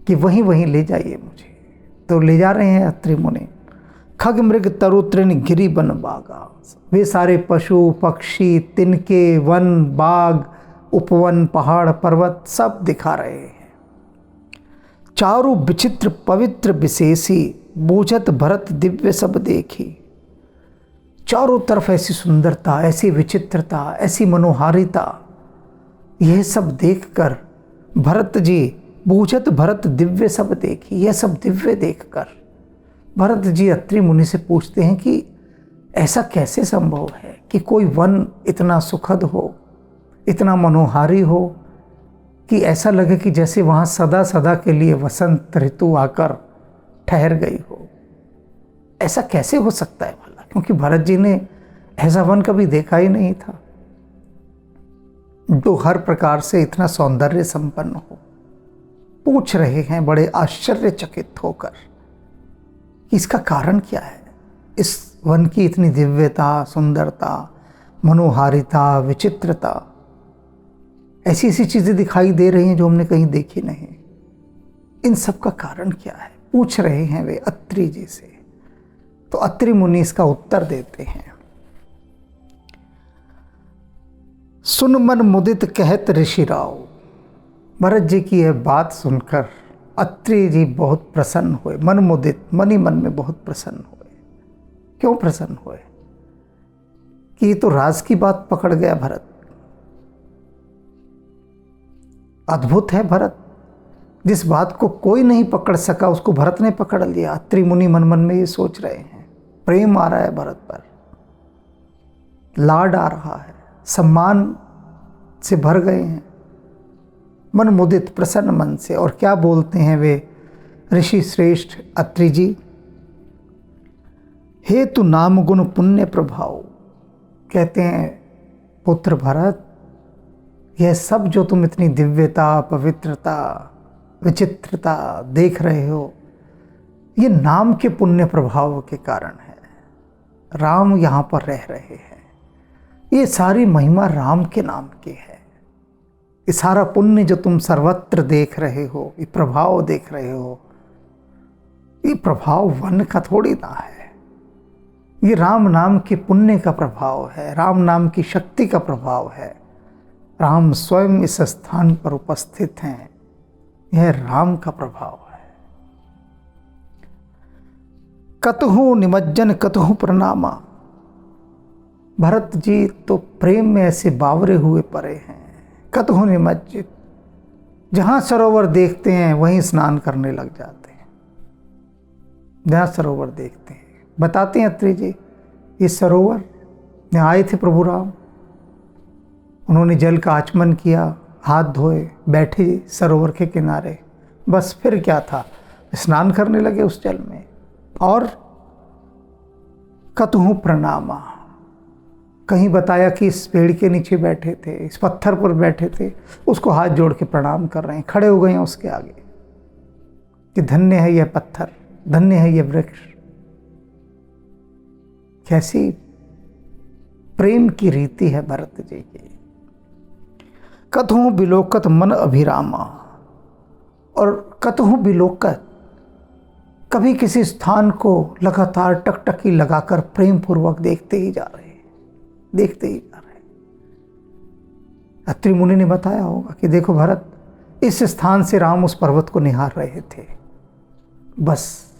कि वहीं वहीं ले जाइए मुझे। तो ले जा रहे हैं अत्रि मुनि। खग मृग तरु तृण गिरि बन बागा। वे सारे पशु पक्षी, तिनके, वन, बाग, उपवन, पहाड़, पर्वत सब दिखा रहे हैं। चारु विचित्र पवित्र विशेषी, बूझत भरत दिव्य सब देखी। चारों तरफ ऐसी सुंदरता, ऐसी विचित्रता, ऐसी मनोहारिता, यह सब देखकर भरत जी, बूझत भरत दिव्य सब देखी। यह सब दिव्य देखकर भरत जी अत्रि मुनि से पूछते हैं कि ऐसा कैसे संभव है कि कोई वन इतना सुखद हो, इतना मनोहारी हो कि ऐसा लगे कि जैसे वहाँ सदा सदा के लिए वसंत ऋतु आकर ठहर गई हो। ऐसा कैसे हो सकता है भला? क्योंकि भरत जी ने ऐसा वन कभी देखा ही नहीं था जो हर प्रकार से इतना सौंदर्य संपन्न हो। पूछ रहे हैं बड़े आश्चर्यचकित होकर कि इसका कारण क्या है। इस वन की इतनी दिव्यता, सुंदरता, मनोहारिता, विचित्रता, ऐसी ऐसी चीज़ें दिखाई दे रही हैं जो हमने कहीं देखी नहीं। इन सब का कारण क्या है, पूछ रहे हैं वे अत्रि जी से। तो अत्रि मुनि इसका उत्तर देते हैं। सुन मन मुदित कहत ऋषि राव। भरत जी की यह बात सुनकर अत्रि जी बहुत प्रसन्न हुए। मन मुदित, मन ही मन में बहुत प्रसन्न हुए। क्यों प्रसन्न हुए? कि ये तो राज की बात पकड़ गया भरत। अद्भुत है भरत, जिस बात को कोई नहीं पकड़ सका उसको भरत ने पकड़ लिया। अत्रि मुनि मन मन में ये सोच रहे हैं। प्रेम आ रहा है भरत पर, लाड आ रहा है, सम्मान से भर गए हैं, मन मुदित, प्रसन्न मन से। और क्या बोलते हैं वे ऋषि श्रेष्ठ अत्रि जी? हे तु नाम गुण पुण्य प्रभाव। कहते हैं पुत्र भरत, यह सब जो तुम इतनी दिव्यता, पवित्रता, विचित्रता देख रहे हो, ये नाम के पुण्य प्रभाव के कारण है। राम यहाँ पर रह रहे हैं। ये सारी महिमा राम के नाम की है। ये सारा पुण्य जो तुम सर्वत्र देख रहे हो, ये प्रभाव देख रहे हो, ये प्रभाव वन का थोड़ी ना है। ये राम नाम के पुण्य का प्रभाव है, राम नाम की शक्ति का प्रभाव है। राम स्वयं इस स्थान पर उपस्थित हैं। यह राम का प्रभाव है। कतहु निमज्जन कतहु प्रणामा। भरत जी तो प्रेम में ऐसे बावरे हुए पड़े हैं। कतहु निमज्जित, जहां सरोवर देखते हैं वहीं स्नान करने लग जाते हैं। जहां सरोवर देखते हैं, बताते हैं अत्रि जी, इस सरोवर में आए थे प्रभु राम, उन्होंने जल का आचमन किया, हाथ धोए, बैठे सरोवर के किनारे, बस फिर क्या था, स्नान करने लगे उस जल में। और कतहु प्रणामा, कहीं बताया कि इस पेड़ के नीचे बैठे थे, इस पत्थर पर बैठे थे, उसको हाथ जोड़ के प्रणाम कर रहे हैं, खड़े हो गए हैं उसके आगे कि धन्य है यह पत्थर, धन्य है यह वृक्ष। कैसी प्रेम की रीति है भरत जी की। कतहु बिलोकत मन अभिरामा, और कतहु बिलोकत, कभी किसी स्थान को लगातार टकटकी लगाकर प्रेम पूर्वक देखते ही जा रहे हैं, देखते ही जा रहे हैं। अत्रि मुनि ने बताया होगा कि देखो भरत, इस स्थान से राम उस पर्वत को निहार रहे थे। बस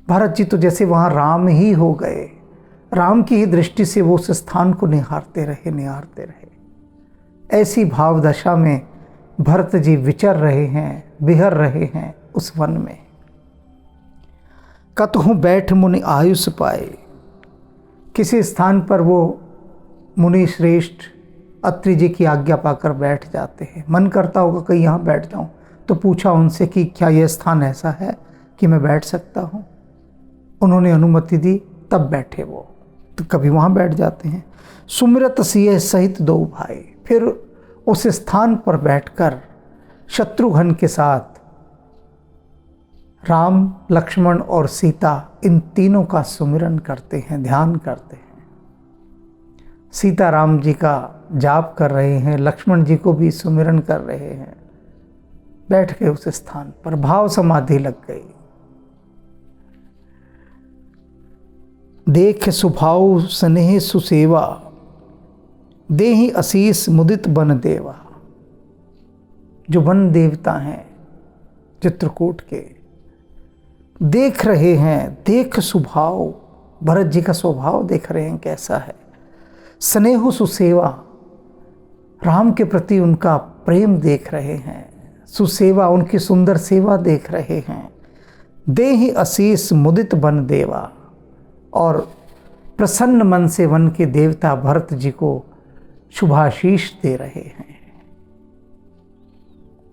भरत जी तो जैसे वहां राम ही हो गए, राम की ही दृष्टि से वो उस स्थान को निहारते रहे, निहारते रहे। ऐसी भाव दशा में भरत जी विचर रहे हैं, विहर रहे हैं उस वन में। कतहु बैठ मुनि आयुष पाए, किसी स्थान पर वो मुनि श्रेष्ठ अत्रि जी की आज्ञा पाकर बैठ जाते हैं। मन करता होगा कहीं यहाँ बैठ जाऊं, तो पूछा उनसे कि क्या यह स्थान ऐसा है कि मैं बैठ सकता हूँ। उन्होंने अनुमति दी, तब बैठे वो, तो कभी वहाँ बैठ जाते हैं। सुमिरत सिय सहित दो भाई, फिर उस स्थान पर बैठकर शत्रुघ्न के साथ राम, लक्ष्मण और सीता, इन तीनों का सुमिरन करते हैं, ध्यान करते हैं। सीता राम जी का जाप कर रहे हैं, लक्ष्मण जी को भी सुमिरन कर रहे हैं। बैठ गए उस स्थान पर, भाव समाधि लग गई। देख सुभाव स्नेह सुसेवा, देहि असीस मुदित बन देवा। जो वन देवता हैं चित्रकूट के, देख रहे हैं, देख स्वभाव, भरत जी का स्वभाव देख रहे हैं कैसा है। स्नेह सुसेवा, राम के प्रति उनका प्रेम देख रहे हैं। सुसेवा, उनकी सुंदर सेवा देख रहे हैं। देहि असीस मुदित बन देवा, और प्रसन्न मन से वन के देवता भरत जी को शुभाशीष दे रहे हैं।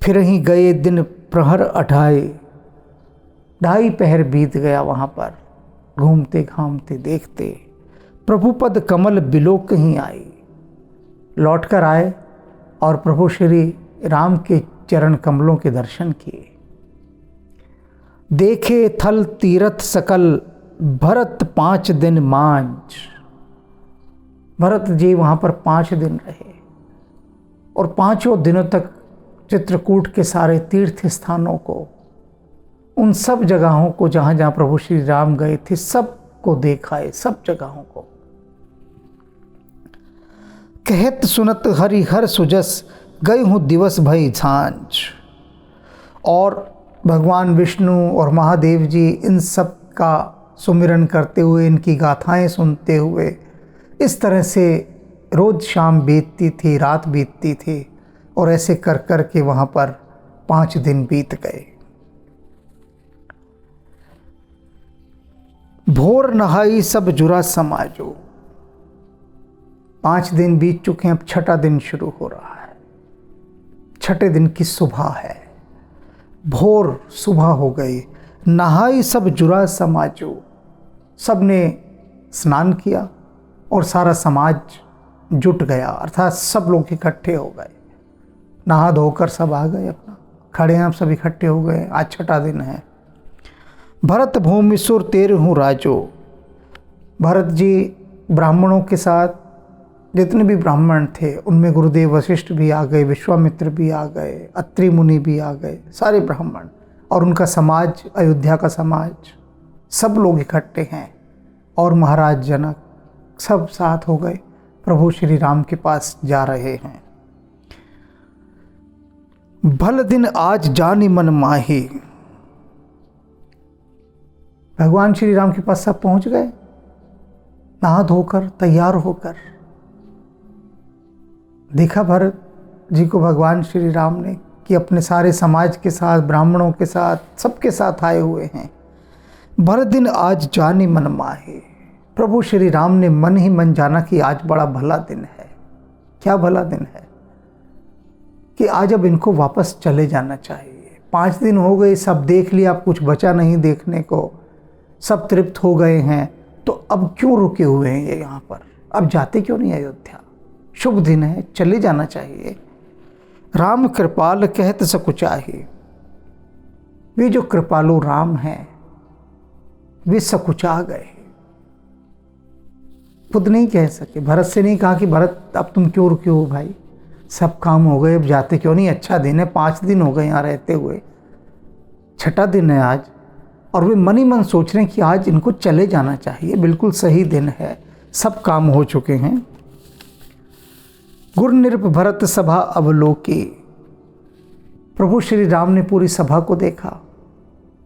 फिर ही गए दिन प्रहर 28, 2.5 पहर बीत गया वहाँ पर घूमते घामते देखते। प्रभु पद कमल बिलोक ही आई, लौट कर आए और प्रभु श्री राम के चरण कमलों के दर्शन किए। देखे थल तीरथ सकल, भरत 5 दिन मांझ। भरत जी वहाँ पर 5 दिन रहे और 5 दिनों तक चित्रकूट के सारे तीर्थ स्थानों को, उन सब जगहों को जहाँ जहाँ प्रभु श्री राम गए थे, सब को देखाए, सब जगहों को। कहत सुनत हरि हर सुजस, गए हूँ दिवस भई झांझ। और भगवान विष्णु और महादेव जी इन सब का सुमिरन करते हुए, इनकी गाथाएं सुनते हुए, इस तरह से रोज शाम बीतती थी, रात बीतती थी, और ऐसे कर कर के वहाँ पर 5 दिन बीत गए। भोर नहाई सब जुरा समाजो। 5 दिन बीत चुके हैं, अब 6ठा दिन शुरू हो रहा है। 6ठे दिन की सुबह है, भोर सुबह हो गई। नहाई सब जुरा समाजो, सब ने स्नान किया और सारा समाज जुट गया, अर्थात सब लोग इकट्ठे हो गए। नहा धोकर सब आ गए, अपना खड़े हैं, सब इकट्ठे हो गए। आज 6ठा दिन है। भरत भूमि सुर 13 राजो। भरत जी ब्राह्मणों के साथ, जितने भी ब्राह्मण थे उनमें गुरुदेव वशिष्ठ भी आ गए, विश्वामित्र भी आ गए, अत्रि मुनि भी आ गए, सारे ब्राह्मण और उनका समाज, अयोध्या का समाज, सब लोग इकट्ठे हैं। और महाराज जनक सब साथ हो गए, प्रभु श्री राम के पास जा रहे हैं। भल दिन आज जानी मन माही। भगवान श्री राम के पास सब पहुंच गए, नहा धोकर तैयार होकर। देखा भरत जी को भगवान श्री राम ने कि अपने सारे समाज के साथ, ब्राह्मणों के साथ, सबके साथ आए हुए हैं। भर दिन आज जानी मन माहे। प्रभु श्री राम ने मन ही मन जाना कि आज बड़ा भला दिन है। क्या भला दिन है कि आज अब इनको वापस चले जाना चाहिए। 5 दिन हो गए, सब देख लिया, अब कुछ बचा नहीं देखने को, सब तृप्त हो गए हैं, तो अब क्यों रुके हुए हैं ये यहाँ पर? अब जाते क्यों नहीं अयोध्या? शुभ दिन है, चले जाना चाहिए। राम कृपाल कहत सकुचाही। वे जो कृपालु राम हैं वे सकुचा गए, खुद नहीं कह सके। भरत से नहीं कहा कि भरत अब तुम क्यों रुके हो भाई, सब काम हो गए, अब जाते क्यों नहीं? अच्छा दिन है, 5 दिन हो गए यहाँ रहते हुए, 6ठा दिन है आज, और वे मन ही मन सोच रहे हैं कि आज इनको चले जाना चाहिए, बिल्कुल सही दिन है, सब काम हो चुके हैं। गुर नृप भरत सभा अवलोकी। प्रभु श्री राम ने पूरी सभा को देखा,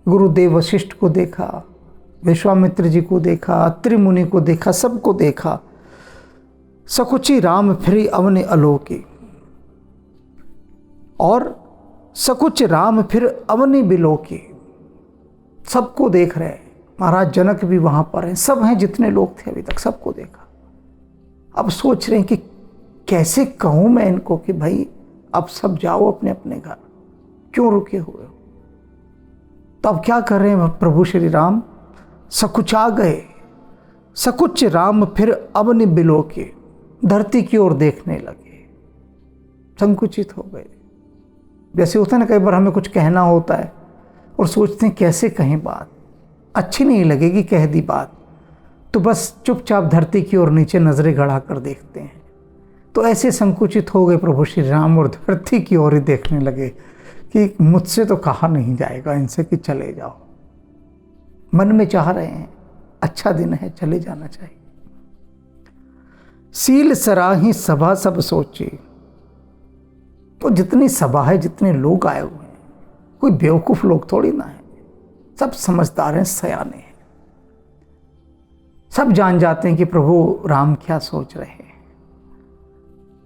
गुरुदेव वशिष्ठ को देखा, विश्वामित्र जी को देखा, अत्रि मुनि को देखा, सबको देखा। सकुची राम फिर अवनि अलोकी। और सकुच राम फिर अवनि बिलोकी। सबको देख रहे हैं, महाराज जनक भी वहां पर हैं, सब हैं जितने लोग थे अभी तक, सबको देखा। अब सोच रहे हैं कि कैसे कहूं मैं इनको कि भाई अब सब जाओ अपने अपने घर, क्यों रुके हुए हो? तो अब क्या कर रहे हैं प्रभु श्री राम? सकुचा गए। सकुच राम फिर अवनि बिलोके। धरती की ओर देखने लगे, संकुचित हो गए। जैसे होता है ना, कई बार हमें कुछ कहना होता है और सोचते हैं कैसे कहें बात, अच्छी नहीं लगेगी कह दी बात, तो बस चुपचाप धरती की ओर नीचे नजरें गड़ा कर देखते हैं। तो ऐसे संकुचित हो गए प्रभु श्री राम और धरती की ओर ही देखने लगे कि मुझसे तो कहा नहीं जाएगा इनसे कि चले जाओ। मन में चाह रहे हैं अच्छा दिन है, चले जाना चाहिए। सील सराही सभा सब सोची। तो जितनी सभा है, जितने लोग आए हुए हैं, कोई बेवकूफ लोग थोड़ी ना है, सब समझदार हैं, सयाने हैं, सब जान जाते हैं कि प्रभु राम क्या सोच रहे हैं।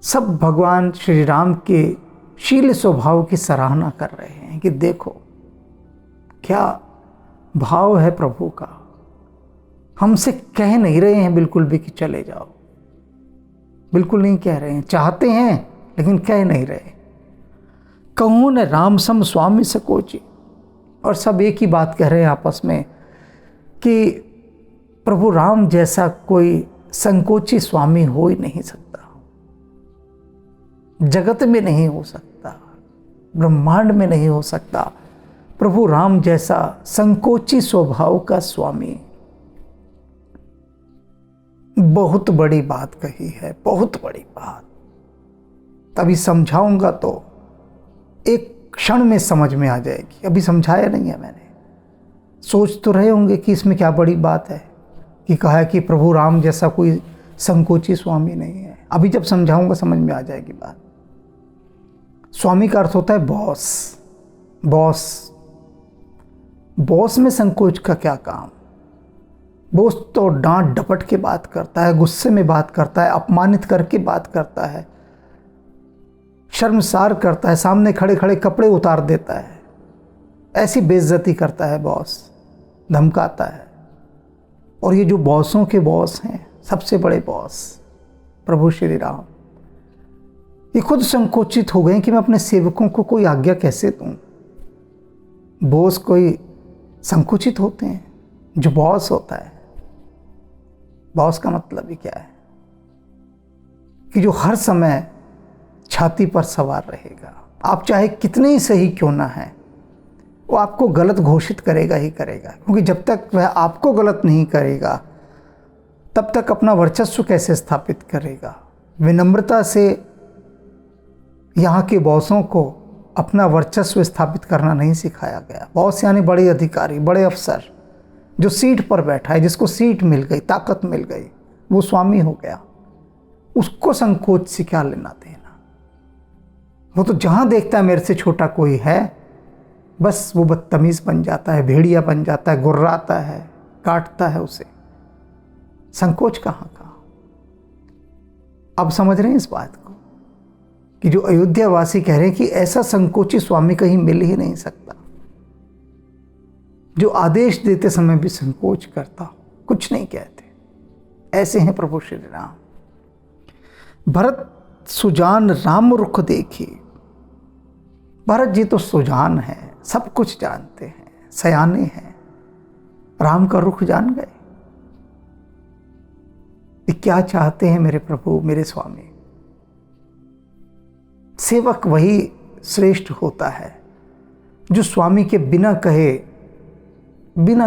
सब भगवान श्री राम के शील स्वभाव की सराहना कर रहे हैं कि देखो क्या भाव है प्रभु का। हमसे कह नहीं रहे हैं बिल्कुल भी कि चले जाओ, बिल्कुल नहीं कह रहे हैं, चाहते हैं लेकिन कह नहीं रहे। कहूँ न राम सम स्वामी सकोची। और सब एक ही बात कह रहे हैं आपस में कि प्रभु राम जैसा कोई संकोची स्वामी हो ही नहीं सकता, जगत में नहीं हो सकता, ब्रह्मांड में नहीं हो सकता प्रभु राम जैसा संकोची स्वभाव का स्वामी। बहुत बड़ी बात कही है, बहुत बड़ी बात। तभी समझाऊंगा तो एक क्षण में समझ में आ जाएगी। अभी समझाया नहीं है मैंने। सोच तो रहे होंगे कि इसमें क्या बड़ी बात है कि कहा है कि प्रभु राम जैसा कोई संकोची स्वामी नहीं है। अभी जब समझाऊंगा समझ में आ जाएगी बात। स्वामी का अर्थ होता है बॉस। बॉस, बॉस में संकोच का क्या काम? बॉस तो डांट डपट के बात करता है, गुस्से में बात करता है, अपमानित करके बात करता है, शर्मसार करता है, सामने खड़े खड़े कपड़े उतार देता है, ऐसी बेइज्जती करता है बॉस, धमकाता है। और ये जो बॉसों के बॉस हैं, सबसे बड़े बॉस प्रभु श्री राम, ये खुद संकोचित हो गए कि मैं अपने सेवकों को कोई आज्ञा कैसे दूं। बॉस कोई संकुचित होते हैं, जो बॉस होता है, बॉस का मतलब ही क्या है कि जो हर समय छाती पर सवार रहेगा। आप चाहे कितने ही सही क्यों ना है, वो आपको गलत घोषित करेगा ही करेगा, क्योंकि जब तक वह आपको गलत नहीं करेगा तब तक अपना वर्चस्व कैसे स्थापित करेगा। विनम्रता से यहाँ के बॉसों को अपना वर्चस्व स्थापित करना नहीं सिखाया गया। बॉस यानी बड़े अधिकारी, बड़े अफसर, जो सीट पर बैठा है, जिसको सीट मिल गई, ताकत मिल गई, वो स्वामी हो गया। उसको संकोच से क्या लेना देना। वो तो जहाँ देखता है मेरे से छोटा कोई है, बस वो बदतमीज़ बन जाता है, भेड़िया बन जाता है, गुर्राता है, काटता है उसे। संकोच कहाँ का। अब समझ रहे हैं इस बात को कि जो अयोध्या वासी कह रहे हैं कि ऐसा संकोची स्वामी कहीं मिल ही नहीं सकता, जो आदेश देते समय भी संकोच करता हो, कुछ नहीं कहते। ऐसे हैं प्रभु श्री राम। भरत सुजान राम रुख देखी। भरत जी तो सुजान है, सब कुछ जानते हैं, सयाने हैं, राम का रुख जान गए कि क्या चाहते हैं मेरे प्रभु, मेरे स्वामी। सेवक वही श्रेष्ठ होता है जो स्वामी के बिना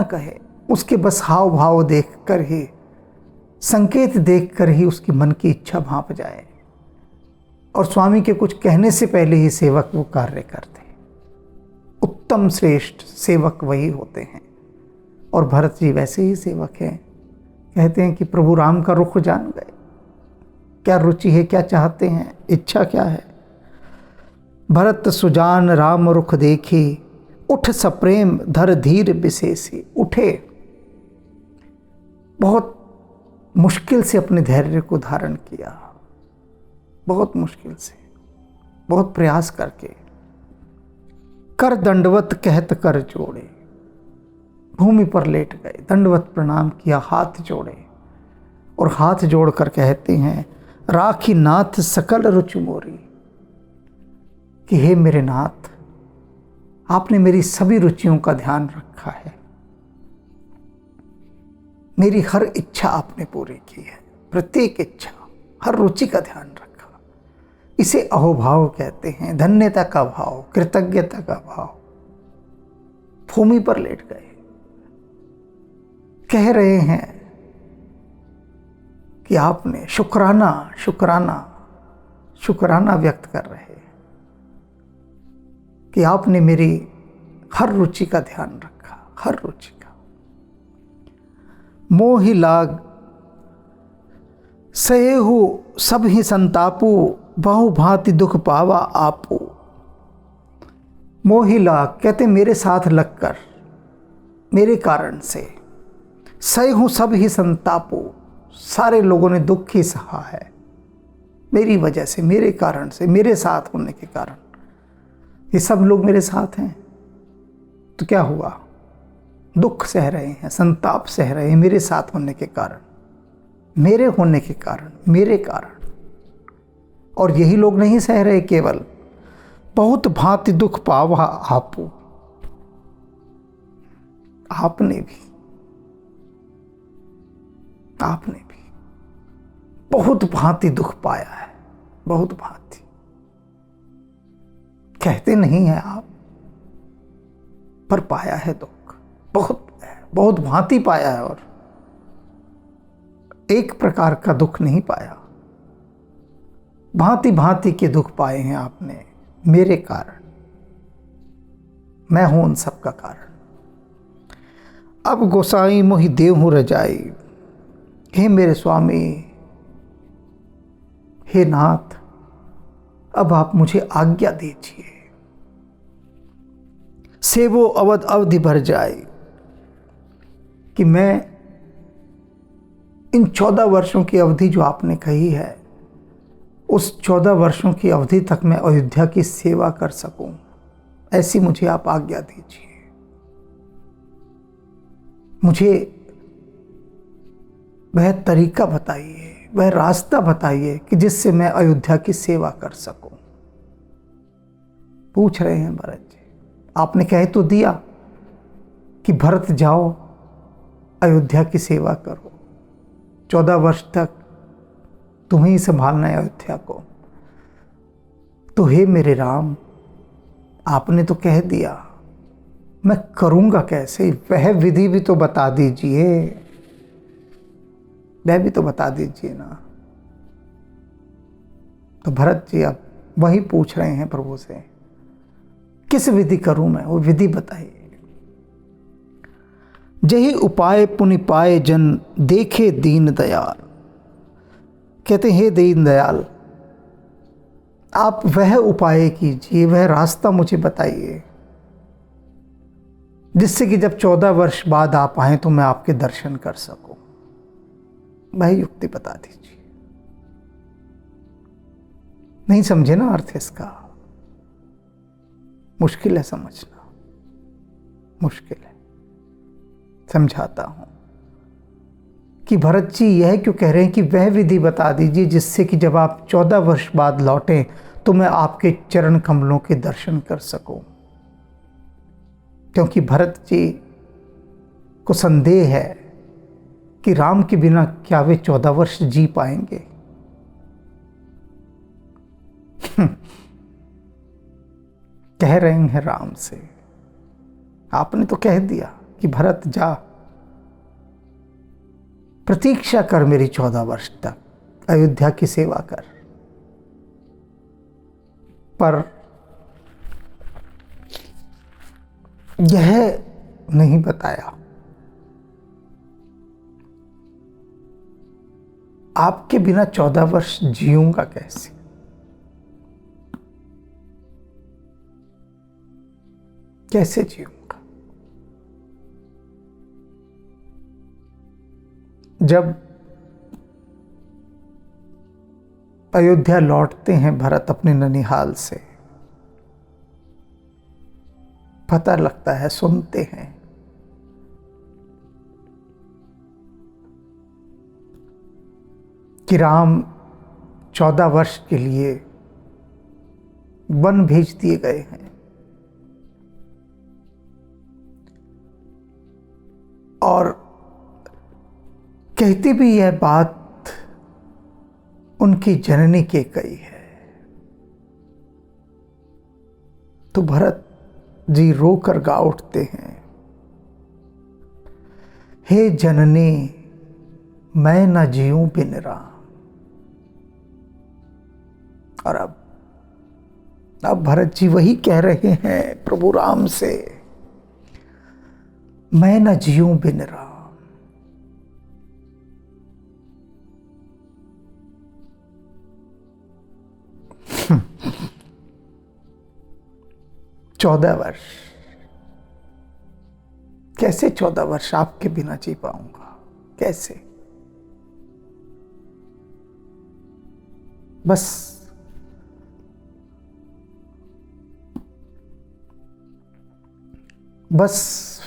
कहे उसके बस हाव भाव देख कर ही, संकेत देख कर ही उसकी मन की इच्छा भांप जाए और स्वामी के कुछ कहने से पहले ही सेवक वो कार्य करते। उत्तम श्रेष्ठ सेवक वही होते हैं और भरत जी वैसे ही सेवक हैं। कहते हैं कि प्रभु राम का रुख जान गए, क्या रुचि है, क्या चाहते हैं, इच्छा क्या है। भरत सुजान राम रुख देखी, उठ सप्रेम धर धीर विशेषी। उठे, बहुत मुश्किल से अपने धैर्य को धारण किया, बहुत मुश्किल से, बहुत प्रयास करके। कर दंडवत कहत कर जोड़े, भूमि पर लेट गए, दंडवत प्रणाम किया, हाथ जोड़े और हाथ जोड़कर कहते हैं राखी नाथ सकल रुचि मोरी, कि हे मेरे नाथ, आपने मेरी सभी रुचियों का ध्यान रखा है, मेरी हर इच्छा आपने पूरी की है, प्रत्येक इच्छा, हर रुचि का ध्यान रखा। इसे अहोभाव कहते हैं, धन्यता का भाव, कृतज्ञता का भाव। भूमि पर लेट गए, कह रहे हैं कि आपने शुक्राना शुक्राना शुक्राना व्यक्त कर रहे हैं कि आपने मेरी हर रुचि का ध्यान रखा, हर रुचि का। मोहि लाग सहेहु सब ही संतापु, बहु भांति दुख पावा आपू। मोहि लाग कहते मेरे साथ लगकर, मेरे कारण से, सहेहु सब ही संतापु, सारे लोगों ने दुख ही सहा है मेरी वजह से, मेरे कारण से, मेरे साथ होने के कारण। ये सब लोग मेरे साथ हैं तो क्या हुआ, दुख सह रहे हैं, संताप सह रहे हैं मेरे साथ होने के कारण, मेरे होने के कारण, मेरे कारण। और यही लोग नहीं सह रहे केवल, बहुत भांति दुख पावा आपू, आपने भी बहुत भांति दुख पाया है, बहुत भांति। कहते नहीं हैं आप, पर पाया है दुख, बहुत भांति पाया है। और एक प्रकार का दुख नहीं पाया, भांति भांति के दुख पाए हैं आपने मेरे कारण। मैं हूं उन सब का कारण। अब गोसाई मोहि देहु रजाई, हे मेरे स्वामी, हे नाथ, अब आप मुझे आज्ञा दीजिए, सेवो अवध अवधि भर जाए, कि मैं इन 14 वर्षों की अवधि जो आपने कही है, उस 14 वर्षों की अवधि तक मैं अयोध्या की सेवा कर सकूं, ऐसी मुझे आप आज्ञा दीजिए। मुझे वह तरीका बताइए, वह रास्ता बताइए कि जिससे मैं अयोध्या की सेवा कर सकूं। पूछ रहे हैं भरत जी, आपने कह तो दिया कि भरत जाओ अयोध्या की सेवा करो, 14 वर्ष तक तुम्हें ही संभालना है अयोध्या को। तो हे मेरे राम, आपने तो कह दिया, मैं करूंगा कैसे, वह विधि भी तो बता दीजिए, वह भी तो बता दीजिए ना। तो भरत जी अब वही पूछ रहे हैं प्रभु से, किस विधि करूं मैं, वो विधि बताइए। जही उपाय पुनि पाए जन, देखे दीन दयाल। कहते हैं हे दीन दयाल, आप वह उपाय कीजिए, वह रास्ता मुझे बताइए जिससे कि जब 14 वर्ष बाद आप आए तो मैं आपके दर्शन कर सकूं। वह युक्ति बता दीजिए। नहीं समझे ना अर्थ इसका? मुश्किल है समझना, मुश्किल है। समझाता हूं कि भरत जी यह क्यों कह रहे हैं कि वह विधि बता दीजिए जिससे कि जब आप 14 वर्ष बाद लौटें तो मैं आपके चरण कमलों के दर्शन कर सकूं। क्योंकि भरत जी को संदेह है कि राम के बिना क्या वे 14 वर्ष जी पाएंगे। कह रहे हैं राम से, आपने तो कह दिया कि भरत जा, प्रतीक्षा कर मेरी 14 वर्ष तक, अयोध्या की सेवा कर। पर यह नहीं बताया आपके बिना 14 वर्ष जीऊंगा कैसे। कैसे जीऊंगा? जब अयोध्या लौटते हैं भरत अपने ननिहाल से, पता लगता है, सुनते हैं कि राम 14 वर्ष के लिए वन भेज दिए गए हैं। और कहती भी यह बात उनकी जननी कैकेयी है। तो भरत जी रोकर गा उठते हैं, हे जननी मैं न जीऊं बिन राम। और अब भरत जी वही कह रहे हैं प्रभु राम से, मैं न जीऊं बिन राम। चौदह वर्ष, कैसे 14 वर्ष आपके बिना जी पाऊंगा? कैसे? बस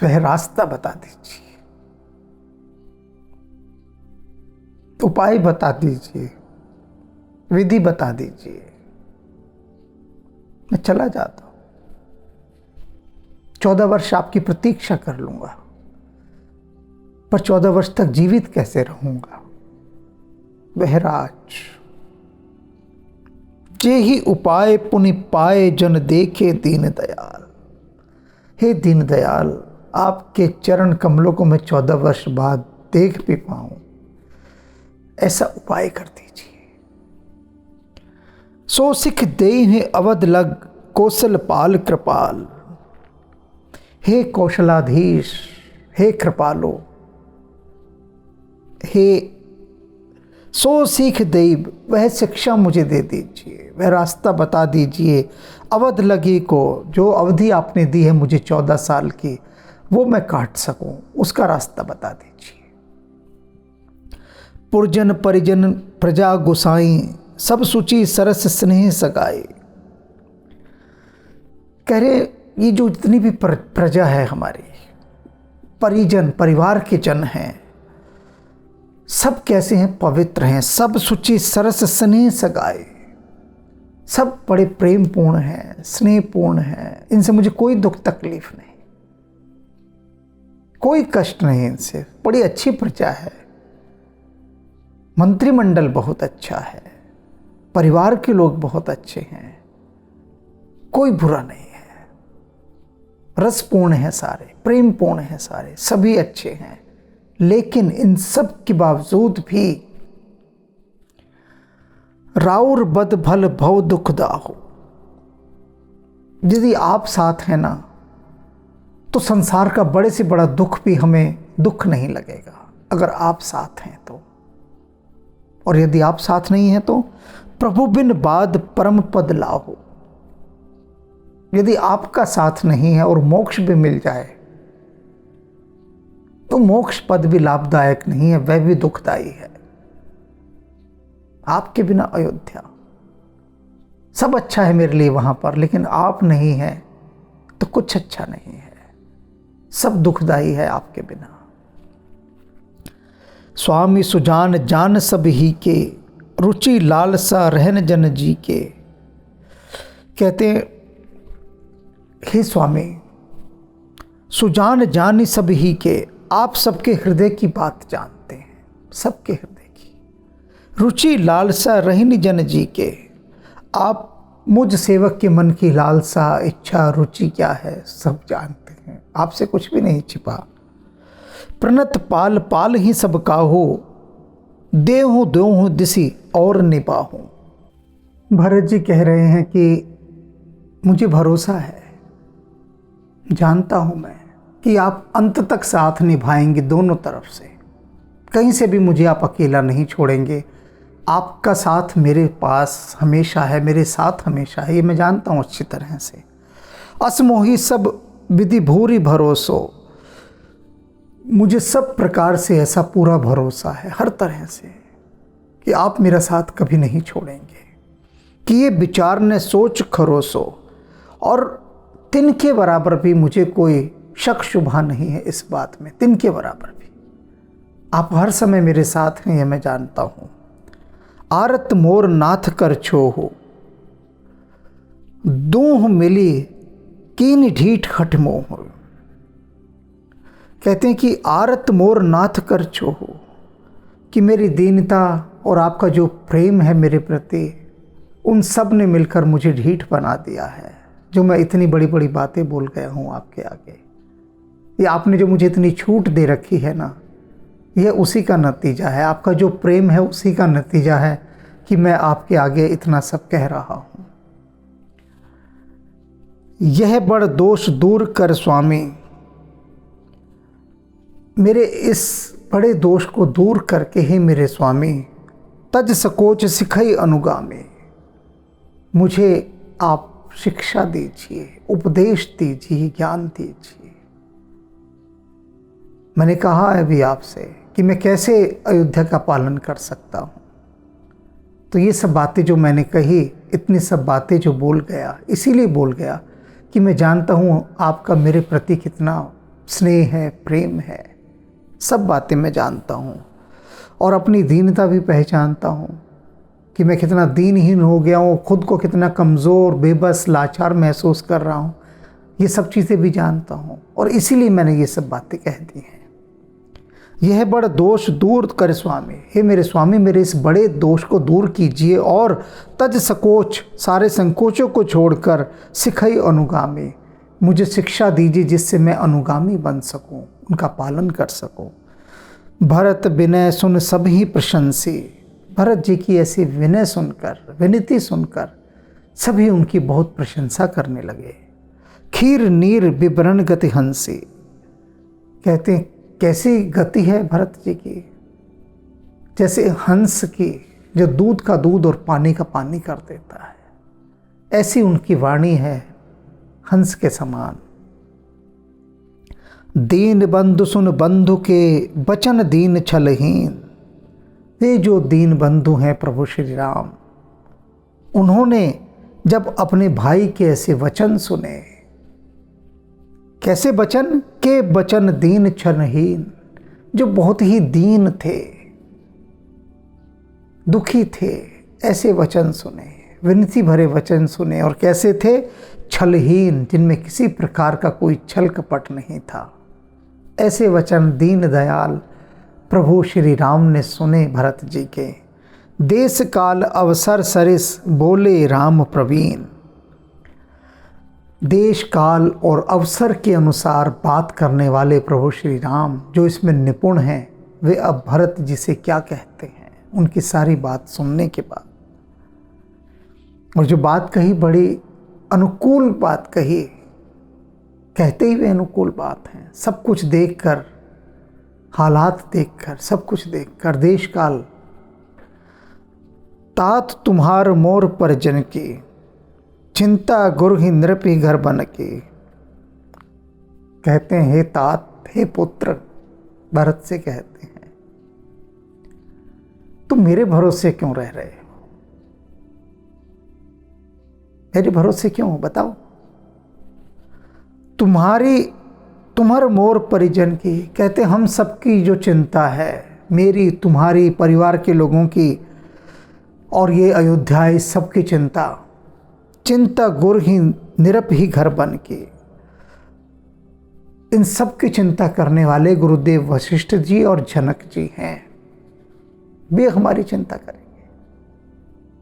वह रास्ता बता दीजिए, उपाय बता दीजिए, विधि बता दीजिए, मैं चला जाता हूं। 14 वर्ष आपकी प्रतीक्षा कर लूंगा, पर 14 वर्ष तक जीवित कैसे रहूंगा? बहराज जे ही उपाय पुनि पाए जन देखे दीन दयाल। हे दीन दयाल, आपके चरण कमलों को मैं 14 वर्ष बाद देख भी पाऊं, ऐसा उपाय कर दीजिए। सो सिख देहि अवध लग कौशल पाल कृपाल। हे कौशलाधीश, हे कृपालो, हे सो सीख देव, वह शिक्षा मुझे दे दीजिए, वह रास्ता बता दीजिए। अवध लगी को, जो अवधि आपने दी है मुझे 14 साल की, वो मैं काट सकूं, उसका रास्ता बता दीजिए। पुरजन परिजन प्रजा गुसाई, सब सुचि सरस स्नेह सगाई। कह रहे ये जो जितनी भी प्रजा है हमारी, परिजन परिवार के जन हैं, सब कैसे हैं? पवित्र हैं। सब सुचि सरस स्नेह सगाए, सब बड़े प्रेम पूर्ण हैं, स्नेहपूर्ण हैं। इनसे मुझे कोई दुख तकलीफ नहीं, कोई कष्ट नहीं इनसे। बड़ी अच्छी प्रजा है, मंत्रिमंडल बहुत अच्छा है, परिवार के लोग बहुत अच्छे हैं, कोई बुरा नहीं है, रसपूर्ण है सारे, प्रेम पूर्ण है सारे, सभी अच्छे हैं। लेकिन इन सब के बावजूद भी राउर बद भल भव दुख दाहो। यदि आप साथ हैं ना, तो संसार का बड़े से बड़ा दुख भी हमें दुख नहीं लगेगा, अगर आप साथ हैं तो। और यदि आप साथ नहीं हैं तो प्रभु बिन बाद परम पद लाहो। यदि आपका साथ नहीं है और मोक्ष भी मिल जाए तो मोक्ष पद भी लाभदायक नहीं है, वह भी दुखदायी है। आपके बिना अयोध्या, सब अच्छा है मेरे लिए वहां पर, लेकिन आप नहीं है तो कुछ अच्छा नहीं है, सब दुखदायी है आपके बिना। स्वामी सुजान जान सब ही के, रुचि लालसा रहन जन जी के। कहते हैं, हे स्वामी, सुजान जान सब ही के, आप सबके हृदय की बात जानते हैं, सबके हृदय की। रुचि लालसा रहन जन जी के, आप मुझ सेवक के मन की लालसा, इच्छा, रुचि क्या है सब जानते हैं, आपसे कुछ भी नहीं छिपा। प्रणत पाल पाल ही सब काहो, देहूँ देहूँ दिसी और निपाहूँ। भरत जी कह रहे हैं कि मुझे भरोसा है, जानता हूँ मैं कि आप अंत तक साथ निभाएंगे दोनों तरफ से, कहीं से भी मुझे आप अकेला नहीं छोड़ेंगे। आपका साथ मेरे पास हमेशा है, मेरे साथ हमेशा है, ये मैं जानता हूँ अच्छी तरह से। असमोही सब विधि भूरी भरोसो, मुझे सब प्रकार से ऐसा पूरा भरोसा है हर तरह से कि आप मेरा साथ कभी नहीं छोड़ेंगे। कि ये विचार ने सोच खरोसो, और तिनके बराबर भी मुझे कोई शक शुबा नहीं है इस बात में, तिनके बराबर भी आप हर समय मेरे साथ हैं, ये मैं जानता हूँ। आरत मोर नाथ कर छोहो, दूह मिली कीन ढीठ खट मोह। कहते हैं कि आरत मोर नाथ कर छोहो, कि मेरी दीनता और आपका जो प्रेम है मेरे प्रति, उन सब ने मिलकर मुझे ढीठ बना दिया है। जो मैं इतनी बड़ी बड़ी बातें बोल गया हूँ आपके आगे, ये आपने जो मुझे इतनी छूट दे रखी है ना, यह उसी का नतीजा है, आपका जो प्रेम है उसी का नतीजा है कि मैं आपके आगे इतना सब कह रहा हूँ। यह बड़ दोष दूर कर स्वामी, मेरे इस बड़े दोष को दूर करके ही मेरे स्वामी, तज सकोच सिखई अनुगामी, मुझे आप शिक्षा दीजिए, उपदेश दीजिए, ज्ञान दीजिए। मैंने कहा है अभी आपसे कि मैं कैसे अयोध्या का पालन कर सकता हूँ, तो ये सब बातें जो मैंने कही, इतनी सब बातें जो बोल गया, इसीलिए बोल गया कि मैं जानता हूँ आपका मेरे प्रति कितना स्नेह है, प्रेम है, सब बातें मैं जानता हूँ। और अपनी दीनता भी पहचानता हूँ कि मैं कितना दीनहीन हो गया हूँ, खुद को कितना कमज़ोर, बेबस, लाचार महसूस कर रहा हूँ, ये सब चीज़ें भी जानता हूँ, और इसीलिए मैंने ये सब बातें कह दी हैं। यह बड़ा दोष दूर कर स्वामी, हे मेरे स्वामी, मेरे इस बड़े दोष को दूर कीजिए, और तज सकोच, सारे संकोचों को छोड़कर सिखई अनुगामी, मुझे शिक्षा दीजिए जिससे मैं अनुगामी बन सकूं, उनका पालन कर सकूं। भरत विनय सुन सभी प्रशंसी, भरत जी की ऐसी विनय सुनकर, विनती सुनकर सभी उनकी बहुत प्रशंसा करने लगे। खीर नीर विवरण गति हंसी, कहते हैं कैसी गति है भरत जी की, जैसे हंस की जो दूध का दूध और पानी का पानी कर देता है, ऐसी उनकी वाणी है हंस के समान। दीन बंधु सुन बंधु के बचन दीन छलहीन, ये जो दीन बंधु हैं प्रभु श्री राम, उन्होंने जब अपने भाई के ऐसे वचन सुने, कैसे वचन के वचन दीन छलहीन, जो बहुत ही दीन थे, दुखी थे, ऐसे वचन सुने, विनती भरे वचन सुने, और कैसे थे, छलहीन, जिनमें किसी प्रकार का कोई छल कपट नहीं था, ऐसे वचन दीन दयाल प्रभु श्री राम ने सुने भरत जी के। देश काल अवसर सरिस बोले राम प्रवीण, देश काल और अवसर के अनुसार बात करने वाले प्रभु श्री राम जो इसमें निपुण हैं, वे अब भरत जी से क्या कहते हैं, उनकी सारी बात सुनने के बाद। और जो बात कही, बड़ी अनुकूल बात कही, कहते ही वे अनुकूल बात हैं, सब कुछ देखकर, हालात देखकर, सब कुछ देखकर, देश काल तात तुम्हार मोर परिजन की, चिंता गुरु ही नृपि घर बन की। कहते हैं हे तात, हे पुत्र, भरत से कहते हैं तुम मेरे भरोसे क्यों रह रहे हो? मेरे भरोसे क्यों हो बताओ? तुम्हार मोर परिजन की, कहते हम सबकी जो चिंता है, मेरी, तुम्हारी, परिवार के लोगों की और ये अयोध्या, इस सबकी चिंता गुरु ही निरप ही घर बन के। इन सब की चिंता करने वाले गुरुदेव वशिष्ठ जी और जनक जी हैं, वे हमारी चिंता करेंगे।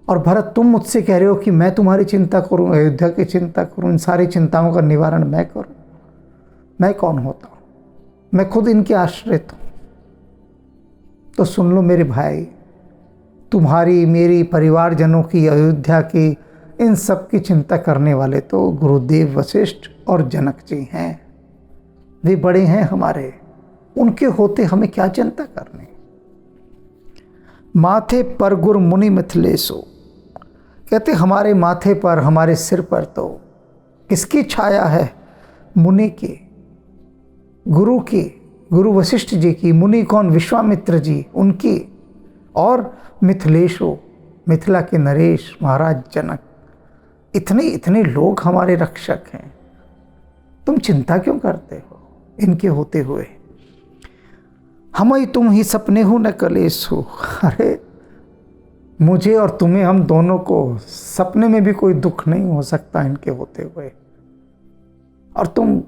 और भरत, तुम मुझसे कह रहे हो कि मैं तुम्हारी चिंता करूं, अयोध्या की चिंता करूं, इन सारी चिंताओं का निवारण मैं करूं? मैं कौन होता हूं? मैं खुद इनके आश्रित हूं। तो सुन लो मेरे भाई, तुम्हारी, मेरी, परिवारजनों की, अयोध्या की, इन सब की चिंता करने वाले तो गुरुदेव वशिष्ठ और जनक जी हैं। वे बड़े हैं हमारे, उनके होते हमें क्या चिंता करनी। माथे पर गुरु मुनि मिथिलेशो, कहते हमारे माथे पर, हमारे सिर पर तो किसकी छाया है? मुनि की, गुरु की, गुरु वशिष्ठ जी की। मुनि कौन? विश्वामित्र जी, उनकी। और मिथिलेशो, मिथिला के नरेश, महाराज जनक। इतने लोग हमारे रक्षक हैं, तुम चिंता क्यों करते हो इनके होते हुए? हम ही तुम ही सपने हो न कलेश हो। अरे मुझे और तुम्हें, हम दोनों को सपने में भी कोई दुख नहीं हो सकता इनके होते हुए। और तुम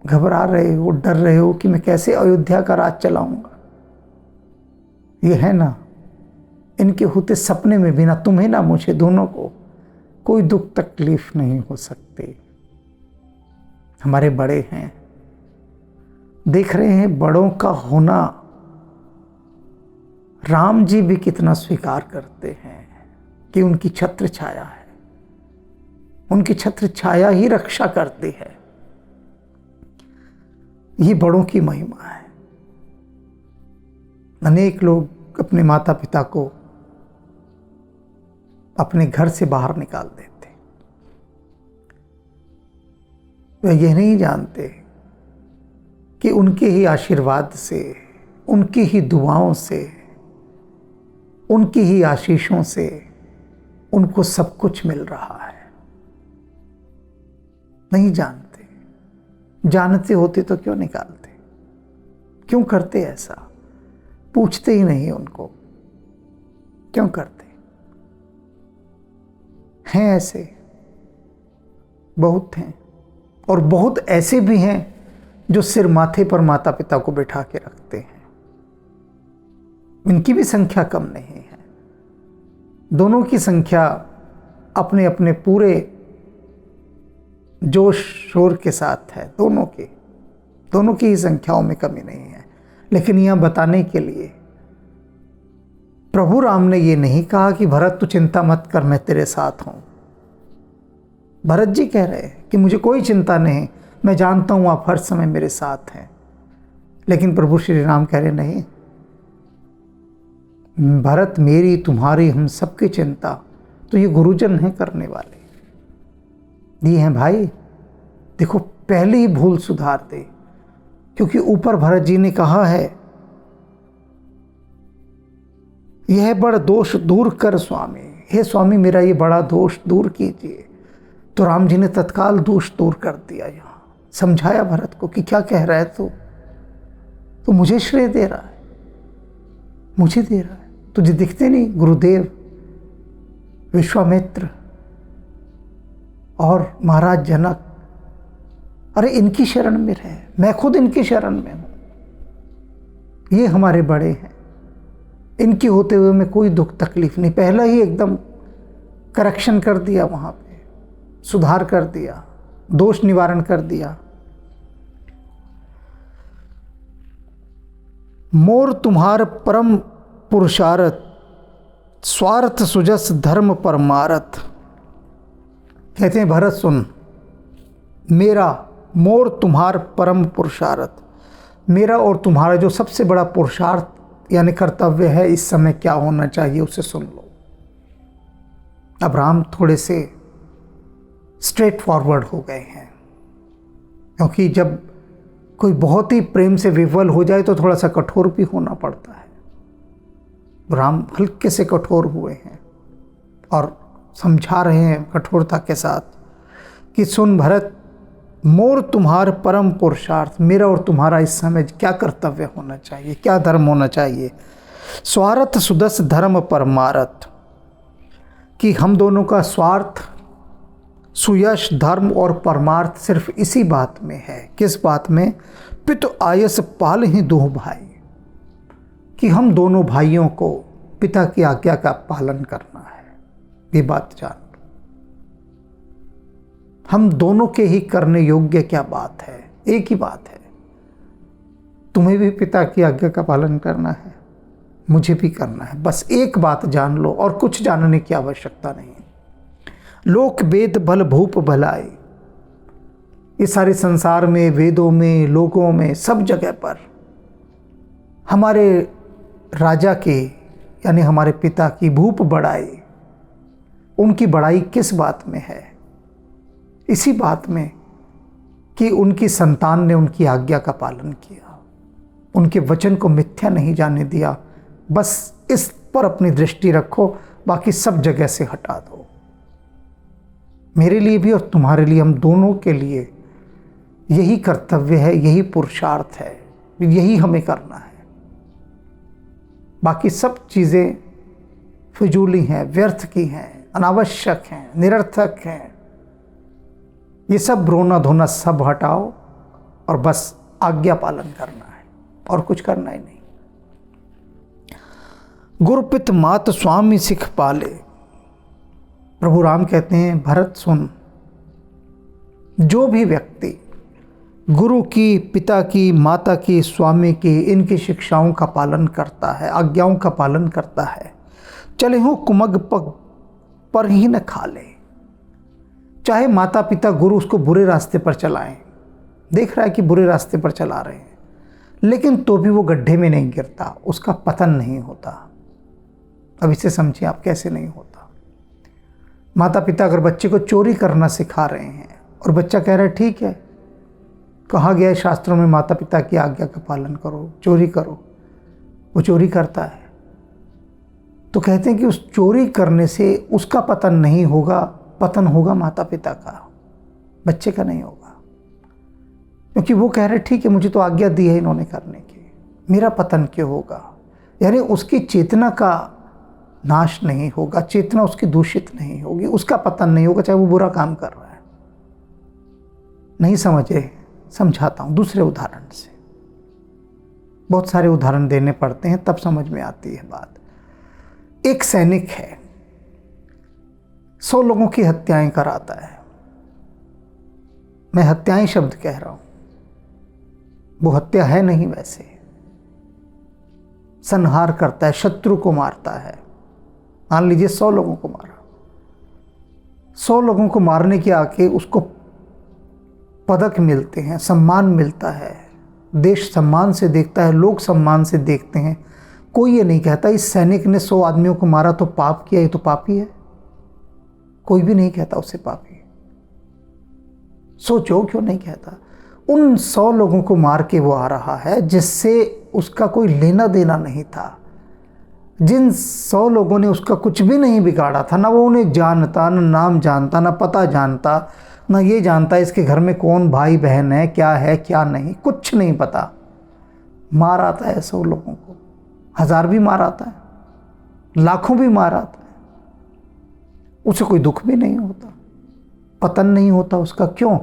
घबरा रहे हो, डर रहे हो कि मैं कैसे अयोध्या का राज चलाऊंगा। ये है ना, इनके होते सपने में भी ना तुम्हें ना मुझे, दोनों को कोई दुख तकलीफ नहीं हो सकती। हमारे बड़े हैं, देख रहे हैं बड़ों का होना। राम जी भी कितना स्वीकार करते हैं कि उनकी छत्र छाया है, उनकी छत्र छाया ही रक्षा करती है। ये बड़ों की महिमा है। अनेक लोग अपने माता पिता को अपने घर से बाहर निकाल देते, वे यह नहीं जानते कि उनके ही आशीर्वाद से, उनकी ही दुआओं से, उनकी ही आशीषों से उनको सब कुछ मिल रहा है। नहीं जानते, जानते होते तो क्यों निकालते? क्यों करते ऐसा? पूछते ही नहीं उनको, क्यों करते? हैं ऐसे, बहुत हैं। और बहुत ऐसे भी हैं जो सिर माथे पर माता पिता को बिठा के रखते हैं। इनकी भी संख्या कम नहीं है। दोनों की संख्या अपने अपने पूरे जोश शोर के साथ है, दोनों की ही संख्याओं में कमी नहीं है। लेकिन यह बताने के लिए प्रभु राम ने ये नहीं कहा कि भरत तू चिंता मत कर, मैं तेरे साथ हूं। भरत जी कह रहे हैं कि मुझे कोई चिंता नहीं, मैं जानता हूं आप हर समय मेरे साथ हैं। लेकिन प्रभु श्री राम कह रहे नहीं, भरत, मेरी, तुम्हारी, हम सबकी चिंता तो ये गुरुजन हैं करने वाले। ये हैं भाई, देखो पहले ही भूल सुधार दे, क्योंकि ऊपर भरत जी ने कहा है यह बड़ दोष दूर कर स्वामी, हे स्वामी मेरा ये बड़ा दोष दूर कीजिए। तो राम जी ने तत्काल दोष दूर कर दिया। यहाँ समझाया भरत को कि क्या कह रहा है तो मुझे श्रेय दे रहा है, मुझे दे रहा है, तुझे दिखते नहीं? गुरुदेव, विश्वामित्र और महाराज जनक, अरे इनकी शरण में रहे, मैं खुद इनकी शरण में हूं। ये हमारे बड़े हैं, इनके होते हुए में कोई दुख तकलीफ नहीं। पहला ही एकदम करेक्शन कर दिया, वहां पे सुधार कर दिया, दोष निवारण कर दिया। मोर तुम्हार परम पुरुषारथ, स्वार्थ सुजस धर्म परमारथ। कहते हैं भरत सुन, मेरा, मोर तुम्हार परम पुरुषार्थ, मेरा और तुम्हारा जो सबसे बड़ा पुरुषार्थ यानी कर्तव्य है इस समय क्या होना चाहिए उसे सुन लो। अब राम थोड़े से स्ट्रेट फॉरवर्ड हो गए हैं, क्योंकि जब कोई बहुत ही प्रेम से विह्वल हो जाए तो थोड़ा सा कठोर भी होना पड़ता है। राम हल्के से कठोर हुए हैं और समझा रहे हैं कठोरता के साथ कि सुन भरत, मोर तुम्हार परम पुरुषार्थ, मेरा और तुम्हारा इस समय क्या कर्तव्य होना चाहिए, क्या धर्म होना चाहिए। स्वार्थ सुदस धर्म परमारथ, कि हम दोनों का स्वार्थ, सुयश, धर्म और परमार्थ सिर्फ इसी बात में है। किस बात में? पितु आयस पाल ही दो भाई, कि हम दोनों भाइयों को पिता की आज्ञा का पालन करना है। ये बात जान लो, हम दोनों के ही करने योग्य क्या बात है, एक ही बात है। तुम्हें भी पिता की आज्ञा का पालन करना है, मुझे भी करना है। बस एक बात जान लो और कुछ जानने की आवश्यकता नहीं। लोक वेद भल भूप भलाई, ये सारे संसार में, वेदों में, लोगों में, सब जगह पर हमारे राजा के यानी हमारे पिता की भूप बढ़ाई। उनकी बड़ाई किस बात में है? इसी बात में कि उनकी संतान ने उनकी आज्ञा का पालन किया, उनके वचन को मिथ्या नहीं जाने दिया। बस इस पर अपनी दृष्टि रखो, बाकी सब जगह से हटा दो। मेरे लिए भी और तुम्हारे लिए, हम दोनों के लिए यही कर्तव्य है, यही पुरुषार्थ है, यही हमें करना है। बाकी सब चीज़ें फिजूली हैं, व्यर्थ की हैं, अनावश्यक हैं, निरर्थक हैं। ये सब रोना धोना सब हटाओ और बस आज्ञा पालन करना है और कुछ करना ही नहीं। गुरुपित मात स्वामी सिख पाले, प्रभु राम कहते हैं भरत सुन, जो भी व्यक्ति गुरु की, पिता की, माता की, स्वामी की, इनकी शिक्षाओं का पालन करता है, आज्ञाओं का पालन करता है, चले हो कुमग पग पर ही न खा ले। चाहे माता पिता गुरु उसको बुरे रास्ते पर चलाएं, देख रहा है कि बुरे रास्ते पर चला रहे हैं, लेकिन तो भी वो गड्ढे में नहीं गिरता, उसका पतन नहीं होता। अब इसे समझिए आप कैसे नहीं होता। माता पिता अगर बच्चे को चोरी करना सिखा रहे हैं और बच्चा कह रहा है ठीक है, कहा गया है शास्त्रों में माता पिता की आज्ञा का पालन करो, चोरी करो, वो चोरी करता है, तो कहते हैं कि उस चोरी करने से उसका पतन नहीं होगा, पतन होगा माता पिता का, बच्चे का नहीं होगा। क्योंकि वो कह रहे ठीक है, मुझे तो आज्ञा दी है इन्होंने करने की, मेरा पतन क्यों होगा। यानी उसकी चेतना का नाश नहीं होगा, चेतना उसकी दूषित नहीं होगी, उसका पतन नहीं होगा, चाहे वो बुरा काम कर रहा है। नहीं समझ रहे, समझाता हूँ दूसरे उदाहरण से। बहुत सारे उदाहरण देने पड़ते हैं तब समझ में आती है बात। एक सैनिक है, 100 लोगों की हत्याएं कराता है। मैं हत्याएं शब्द कह रहा हूं, वो हत्या है नहीं, वैसे संहार करता है, शत्रु को मारता है। मान लीजिए 100 लोगों को मारा, 100 लोगों को मारने के आके उसको पदक मिलते हैं, सम्मान मिलता है, देश सम्मान से देखता है, लोग सम्मान से देखते हैं। कोई ये नहीं कहता इस सैनिक ने 100 आदमियों को मारा तो पाप किया, ये तो पापी है। कोई भी नहीं कहता उसे पापी। सोचो क्यों नहीं कहता। उन 100 लोगों को मार के वो आ रहा है जिससे उसका कोई लेना देना नहीं था, जिन 100 लोगों ने उसका कुछ भी नहीं बिगाड़ा था। ना वो उन्हें जानता, ना नाम जानता, ना पता जानता, ना ये जानता इसके घर में कौन भाई बहन है, क्या है क्या नहीं, कुछ नहीं पता। मार आता है 100 लोगों को, 1000 भी मार आता है, लाखों भी मार आता है, उसे कोई दुख भी नहीं होता, पतन नहीं होता उसका। क्यों?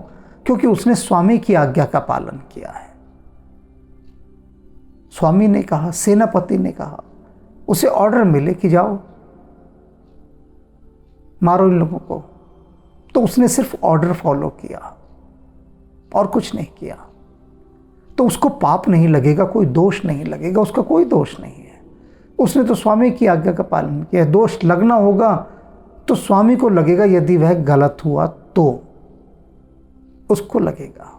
क्योंकि उसने स्वामी की आज्ञा का पालन किया है। स्वामी ने कहा, सेनापति ने कहा, उसे ऑर्डर मिले कि जाओ मारो इन लोगों को, तो उसने सिर्फ ऑर्डर फॉलो किया और कुछ नहीं किया, तो उसको पाप नहीं लगेगा, कोई दोष नहीं लगेगा, उसका कोई दोष नहीं है। उसने तो स्वामी की आज्ञा का पालन किया। दोष लगना होगा तो स्वामी को लगेगा, यदि वह गलत हुआ तो उसको लगेगा।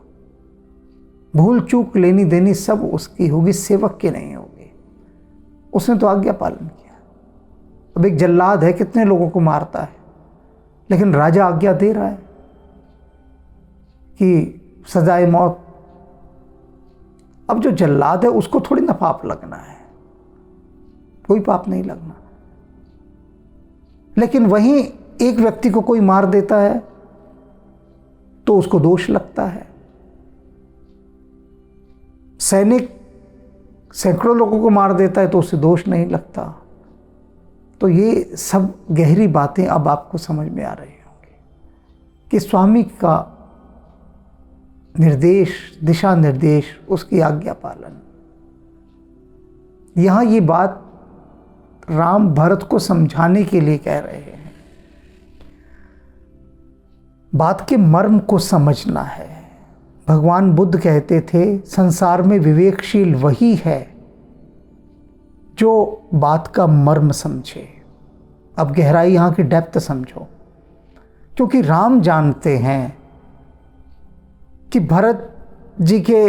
भूल चूक लेनी देनी सब उसकी होगी, सेवक की नहीं होगी। उसने तो आज्ञा पालन किया। अब एक जल्लाद है, कितने लोगों को मारता है, लेकिन राजा आज्ञा दे रहा है कि सजाए मौत। अब जो जल्लाद है उसको थोड़ी ना पाप लगना है, कोई पाप नहीं लगना। लेकिन वहीं एक व्यक्ति को कोई मार देता है तो उसको दोष लगता है। सैनिक सैकड़ों लोगों को मार देता है तो उससे दोष नहीं लगता। तो ये सब गहरी बातें अब आपको समझ में आ रही होंगी कि स्वामी का निर्देश, दिशा निर्देश, उसकी आज्ञा पालन। यहां ये बात राम भरत को समझाने के लिए कह रहे हैं। बात के मर्म को समझना है। भगवान बुद्ध कहते थे संसार में विवेकशील वही है जो बात का मर्म समझे। अब गहराई यहाँ की डेप्थ समझो, क्योंकि राम जानते हैं कि भरत जी के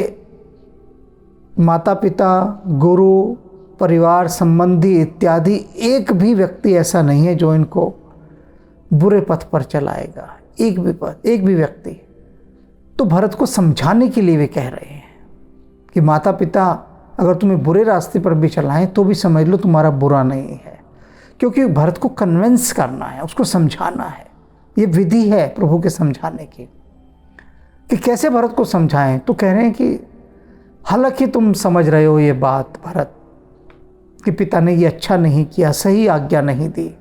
माता पिता, गुरु, परिवार संबंधी इत्यादि एक भी व्यक्ति ऐसा नहीं है जो इनको बुरे पथ पर चलाएगा। एक भी व्यक्ति। तो भरत को समझाने के लिए वे कह रहे हैं कि माता पिता अगर तुम्हें बुरे रास्ते पर भी चलाएं तो भी समझ लो तुम्हारा बुरा नहीं है। क्योंकि भरत को कन्विंस करना है, उसको समझाना है। ये विधि है प्रभु के समझाने की कि कैसे भरत को समझाएं। तो कह रहे हैं कि हालांकि तुम समझ रहे हो ये बात भरत कि पिता ने ये अच्छा नहीं किया, सही आज्ञा नहीं दी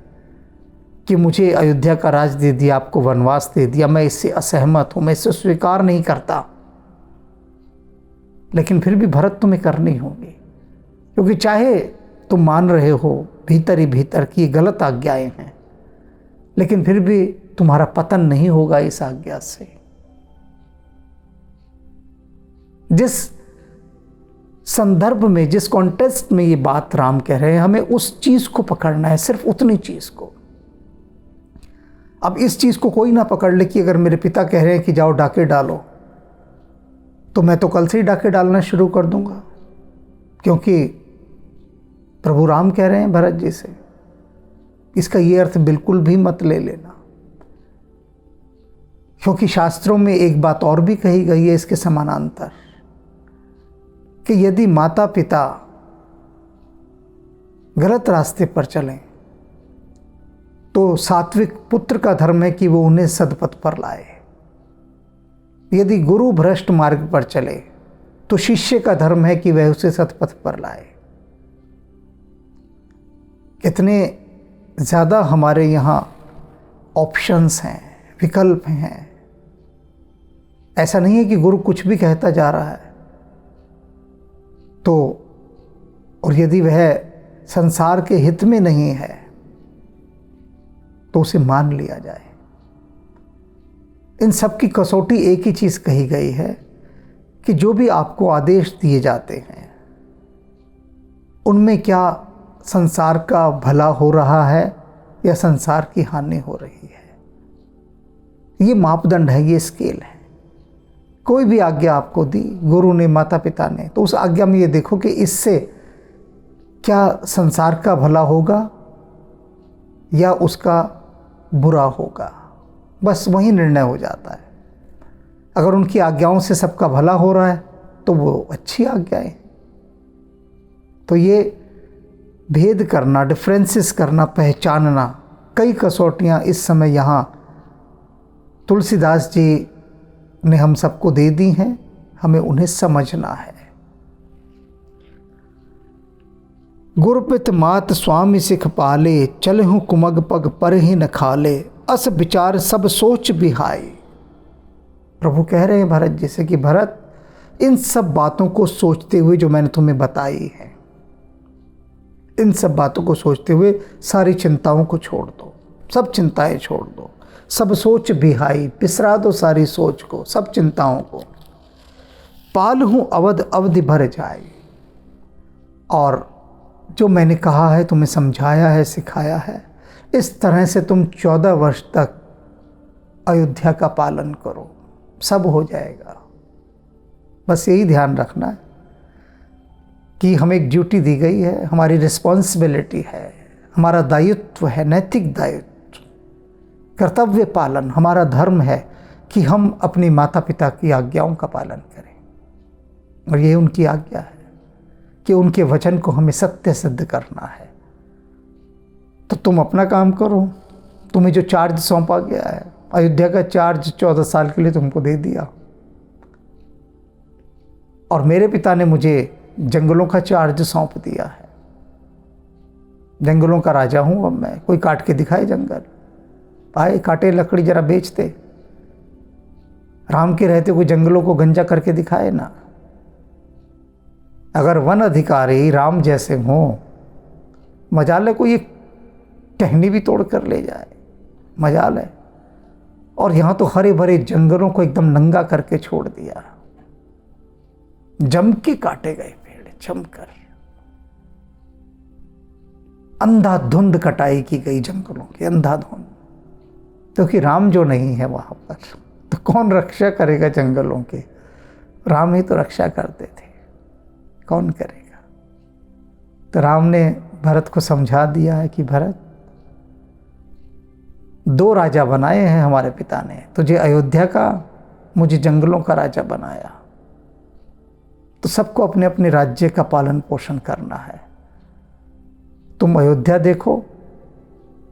कि मुझे अयोध्या का राज दे दिया, आपको वनवास दे दिया, मैं इससे असहमत हूं, मैं इससे स्वीकार नहीं करता। लेकिन फिर भी भरत तुम्हें करनी होगी, क्योंकि चाहे तुम मान रहे हो भीतर ही भीतर कि ये गलत आज्ञाएं हैं, लेकिन फिर भी तुम्हारा पतन नहीं होगा इस आज्ञा से। जिस संदर्भ में, जिस कॉन्टेक्स्ट में ये बात राम कह रहे हैं, हमें उस चीज को पकड़ना है, सिर्फ उतनी चीज को। अब इस चीज को कोई ना पकड़ ले कि अगर मेरे पिता कह रहे हैं कि जाओ डाके डालो, तो मैं तो कल से ही डाके डालना शुरू कर दूंगा, क्योंकि प्रभु राम कह रहे हैं भरत जी से। इसका ये अर्थ बिल्कुल भी मत ले लेना, क्योंकि शास्त्रों में एक बात और भी कही गई है इसके समानांतर, कि यदि माता पिता गलत रास्ते पर चलें तो सात्विक पुत्र का धर्म है कि वो उन्हें सदपथ पर लाए। यदि गुरु भ्रष्ट मार्ग पर चले तो शिष्य का धर्म है कि वह उसे सतपथ पर लाए। कितने ज़्यादा हमारे यहाँ ऑप्शंस हैं, विकल्प हैं। ऐसा नहीं है कि गुरु कुछ भी कहता जा रहा है तो, और यदि वह संसार के हित में नहीं है तो उसे मान लिया जाए। इन सब की कसौटी एक ही चीज़ कही गई है कि जो भी आपको आदेश दिए जाते हैं उनमें क्या संसार का भला हो रहा है या संसार की हानि हो रही है। ये मापदंड है, ये स्केल है। कोई भी आज्ञा आपको दी गुरु ने, माता पिता ने, तो उस आज्ञा में ये देखो कि इससे क्या संसार का भला होगा या उसका बुरा होगा। बस वही निर्णय हो जाता है। अगर उनकी आज्ञाओं से सबका भला हो रहा है तो वो अच्छी आज्ञाएं। तो ये भेद करना, डिफरेंसेस करना, पहचानना, कई कसौटियाँ इस समय यहाँ तुलसीदास जी ने हम सबको दे दी हैं, हमें उन्हें समझना है। गुरपित मात स्वामी सिख पाले, चलहूँ कुमग पग पर ही न खाले, अस विचार सब सोच बिहाई। प्रभु कह रहे हैं भरत जी से कि भरत, इन सब बातों को सोचते हुए जो मैंने तुम्हें बताई है, इन सब बातों को सोचते हुए सारी चिंताओं को छोड़ दो, सब चिंताएं छोड़ दो, सब सोच बिहाई, बिसरा दो सारी सोच को, सब चिंताओं को। पाल हूँ अवध अवधि भर जाए, और जो मैंने कहा है, तुम्हें समझाया है, सिखाया है, इस तरह से तुम 14 वर्ष तक अयोध्या का पालन करो, सब हो जाएगा। बस यही ध्यान रखना है कि हमें एक ड्यूटी दी गई है, हमारी रिस्पॉन्सिबिलिटी है, हमारा दायित्व है, नैतिक दायित्व। कर्तव्य पालन, हमारा धर्म है कि हम अपने माता पिता की आज्ञाओं का पालन करें, और ये उनकी आज्ञा है कि उनके वचन को हमें सत्य सिद्ध करना है। तो तुम अपना काम करो, तुम्हें जो चार्ज सौंपा गया है, अयोध्या का चार्ज 14 साल के लिए तुमको दे दिया, और मेरे पिता ने मुझे जंगलों का चार्ज सौंप दिया है। जंगलों का राजा हूं अब मैं। कोई काट के दिखाए जंगल, आए काटे लकड़ी जरा बेचते। राम के रहते कोई जंगलों को गंजा करके दिखाए ना। अगर वन अधिकारी राम जैसे हों, मजाल है कोई टहनी भी तोड़ कर ले जाए, मजाल है। और यहां तो हरे भरे जंगलों को एकदम नंगा करके छोड़ दिया, जम के काटे गए पेड़, जमकर अंधाधुंध कटाई की गई जंगलों की, अंधाधुंध। क्योंकि राम जो नहीं है वहां पर, तो कौन रक्षा करेगा जंगलों की? राम ही तो रक्षा करते थे, कौन करेगा? तो राम ने भरत को समझा दिया है कि भरत, 2 राजा बनाए हैं हमारे पिता ने, तुझे अयोध्या का, मुझे जंगलों का राजा बनाया। तो सबको अपने अपने राज्य का पालन पोषण करना है। तुम अयोध्या देखो,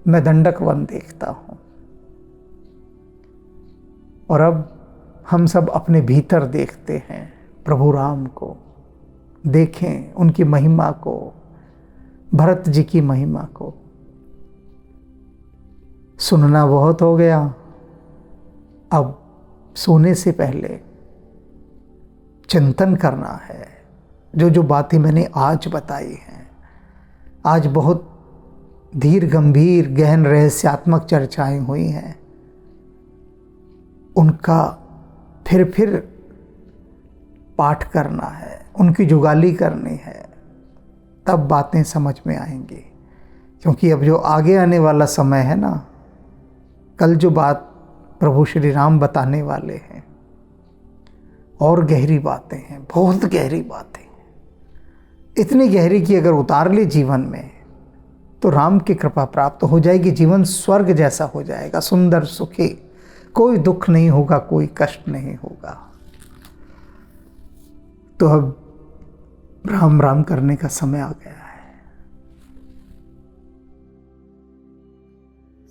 मैं दंडक वन देखता हूं। और अब हम सब अपने भीतर देखते हैं प्रभु राम को, देखें उनकी महिमा को, भरत जी की महिमा को। सुनना बहुत हो गया, अब सोने से पहले चिंतन करना है। जो जो बातें मैंने आज बताई हैं, आज बहुत धीर गंभीर गहन रहस्यात्मक चर्चाएं हुई हैं, उनका फिर पाठ करना है, उनकी जुगाली करनी है, तब बातें समझ में आएंगी। क्योंकि अब जो आगे आने वाला समय है ना, कल जो बात प्रभु श्री राम बताने वाले हैं, और गहरी बातें हैं, बहुत गहरी बातें हैं। इतनी गहरी कि अगर उतार ली जीवन में तो राम की कृपा प्राप्त हो जाएगी, जीवन स्वर्ग जैसा हो जाएगा, सुंदर सुखी, कोई दुख नहीं होगा, कोई कष्ट नहीं होगा। तो अब राम राम करने का समय आ गया है।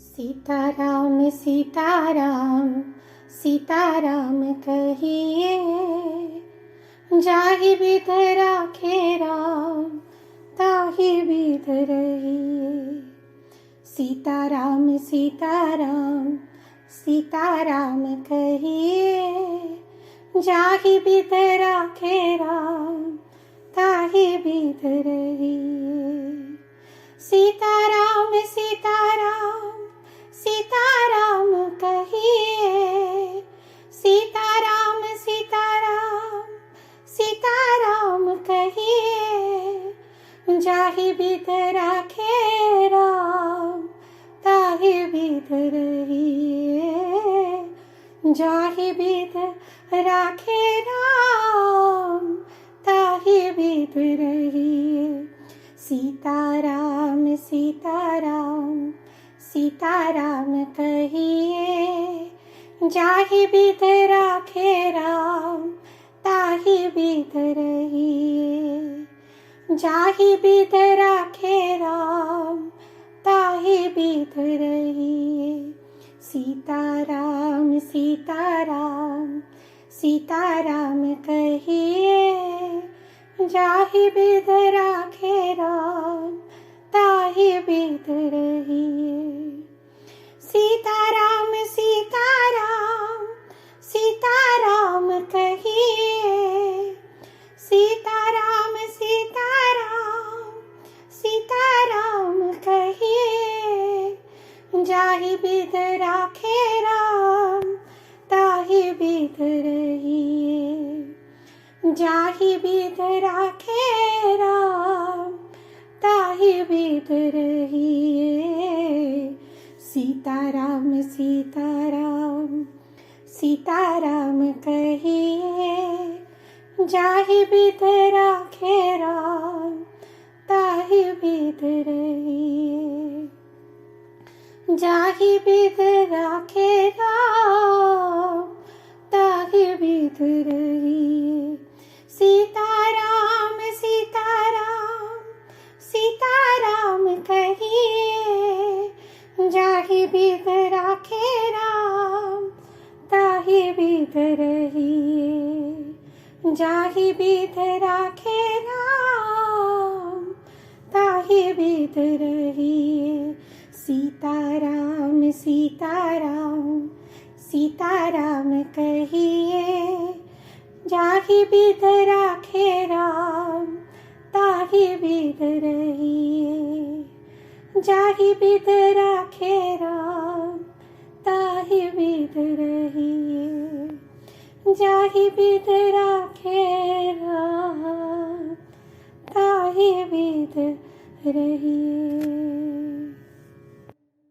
सीताराम सीताराम सीताराम कहिए, जाहि बिध राखे राम ताहि बिध रहिए। सीताराम सीताराम सीताराम कहिए, जाहि बिध राखे राम ताहि बिध रहिए। सीताराम सीताराम सीताराम कहिए, सीताराम सीताराम सीताराम कहिए, जाहि बिध राखे राम ताहि बिध रहिए। जाहि बिध राखे राम ताहि बिध रहिए। सीताराम सीताराम सीताराम कहिए, जाहि बिध राखे राम ताहि बिध रहिए। जाहि बिध राखे राम ताहि बिध रहिए। सीताराम सीताराम सीताराम कहिए, जाहि बिध राखे राम ताहि बिध रहिए। सीताराम सीताराम सीताराम कहिए, सीताराम सीताराम सीताराम कहिए, जाहि बिध राखे राम ताहि बिध रहिए। जाहि बिध राखे राम ताहि बिध रहिए। सीताराम सीताराम सीताराम कहिए, जाहि बिध राखे राम ताहि बिध रहिए। जाहि बिध राखे राम ताहि बिध रहिए। सीताराम सीताराम सीताराम कहिए, जाहि बिध राखे राम ताहि बिध रहिए। जाहि बिध राखे राम ताहि बिध रहिए। सीताराम सीताराम सीताराम कहिए, जाहि बिध राखे राम ताहि बिध रहिए। जाहि बिध राखे राम ताहि बिध रहिए। जाहि बिध राखे राम ताहि बिध रहिए।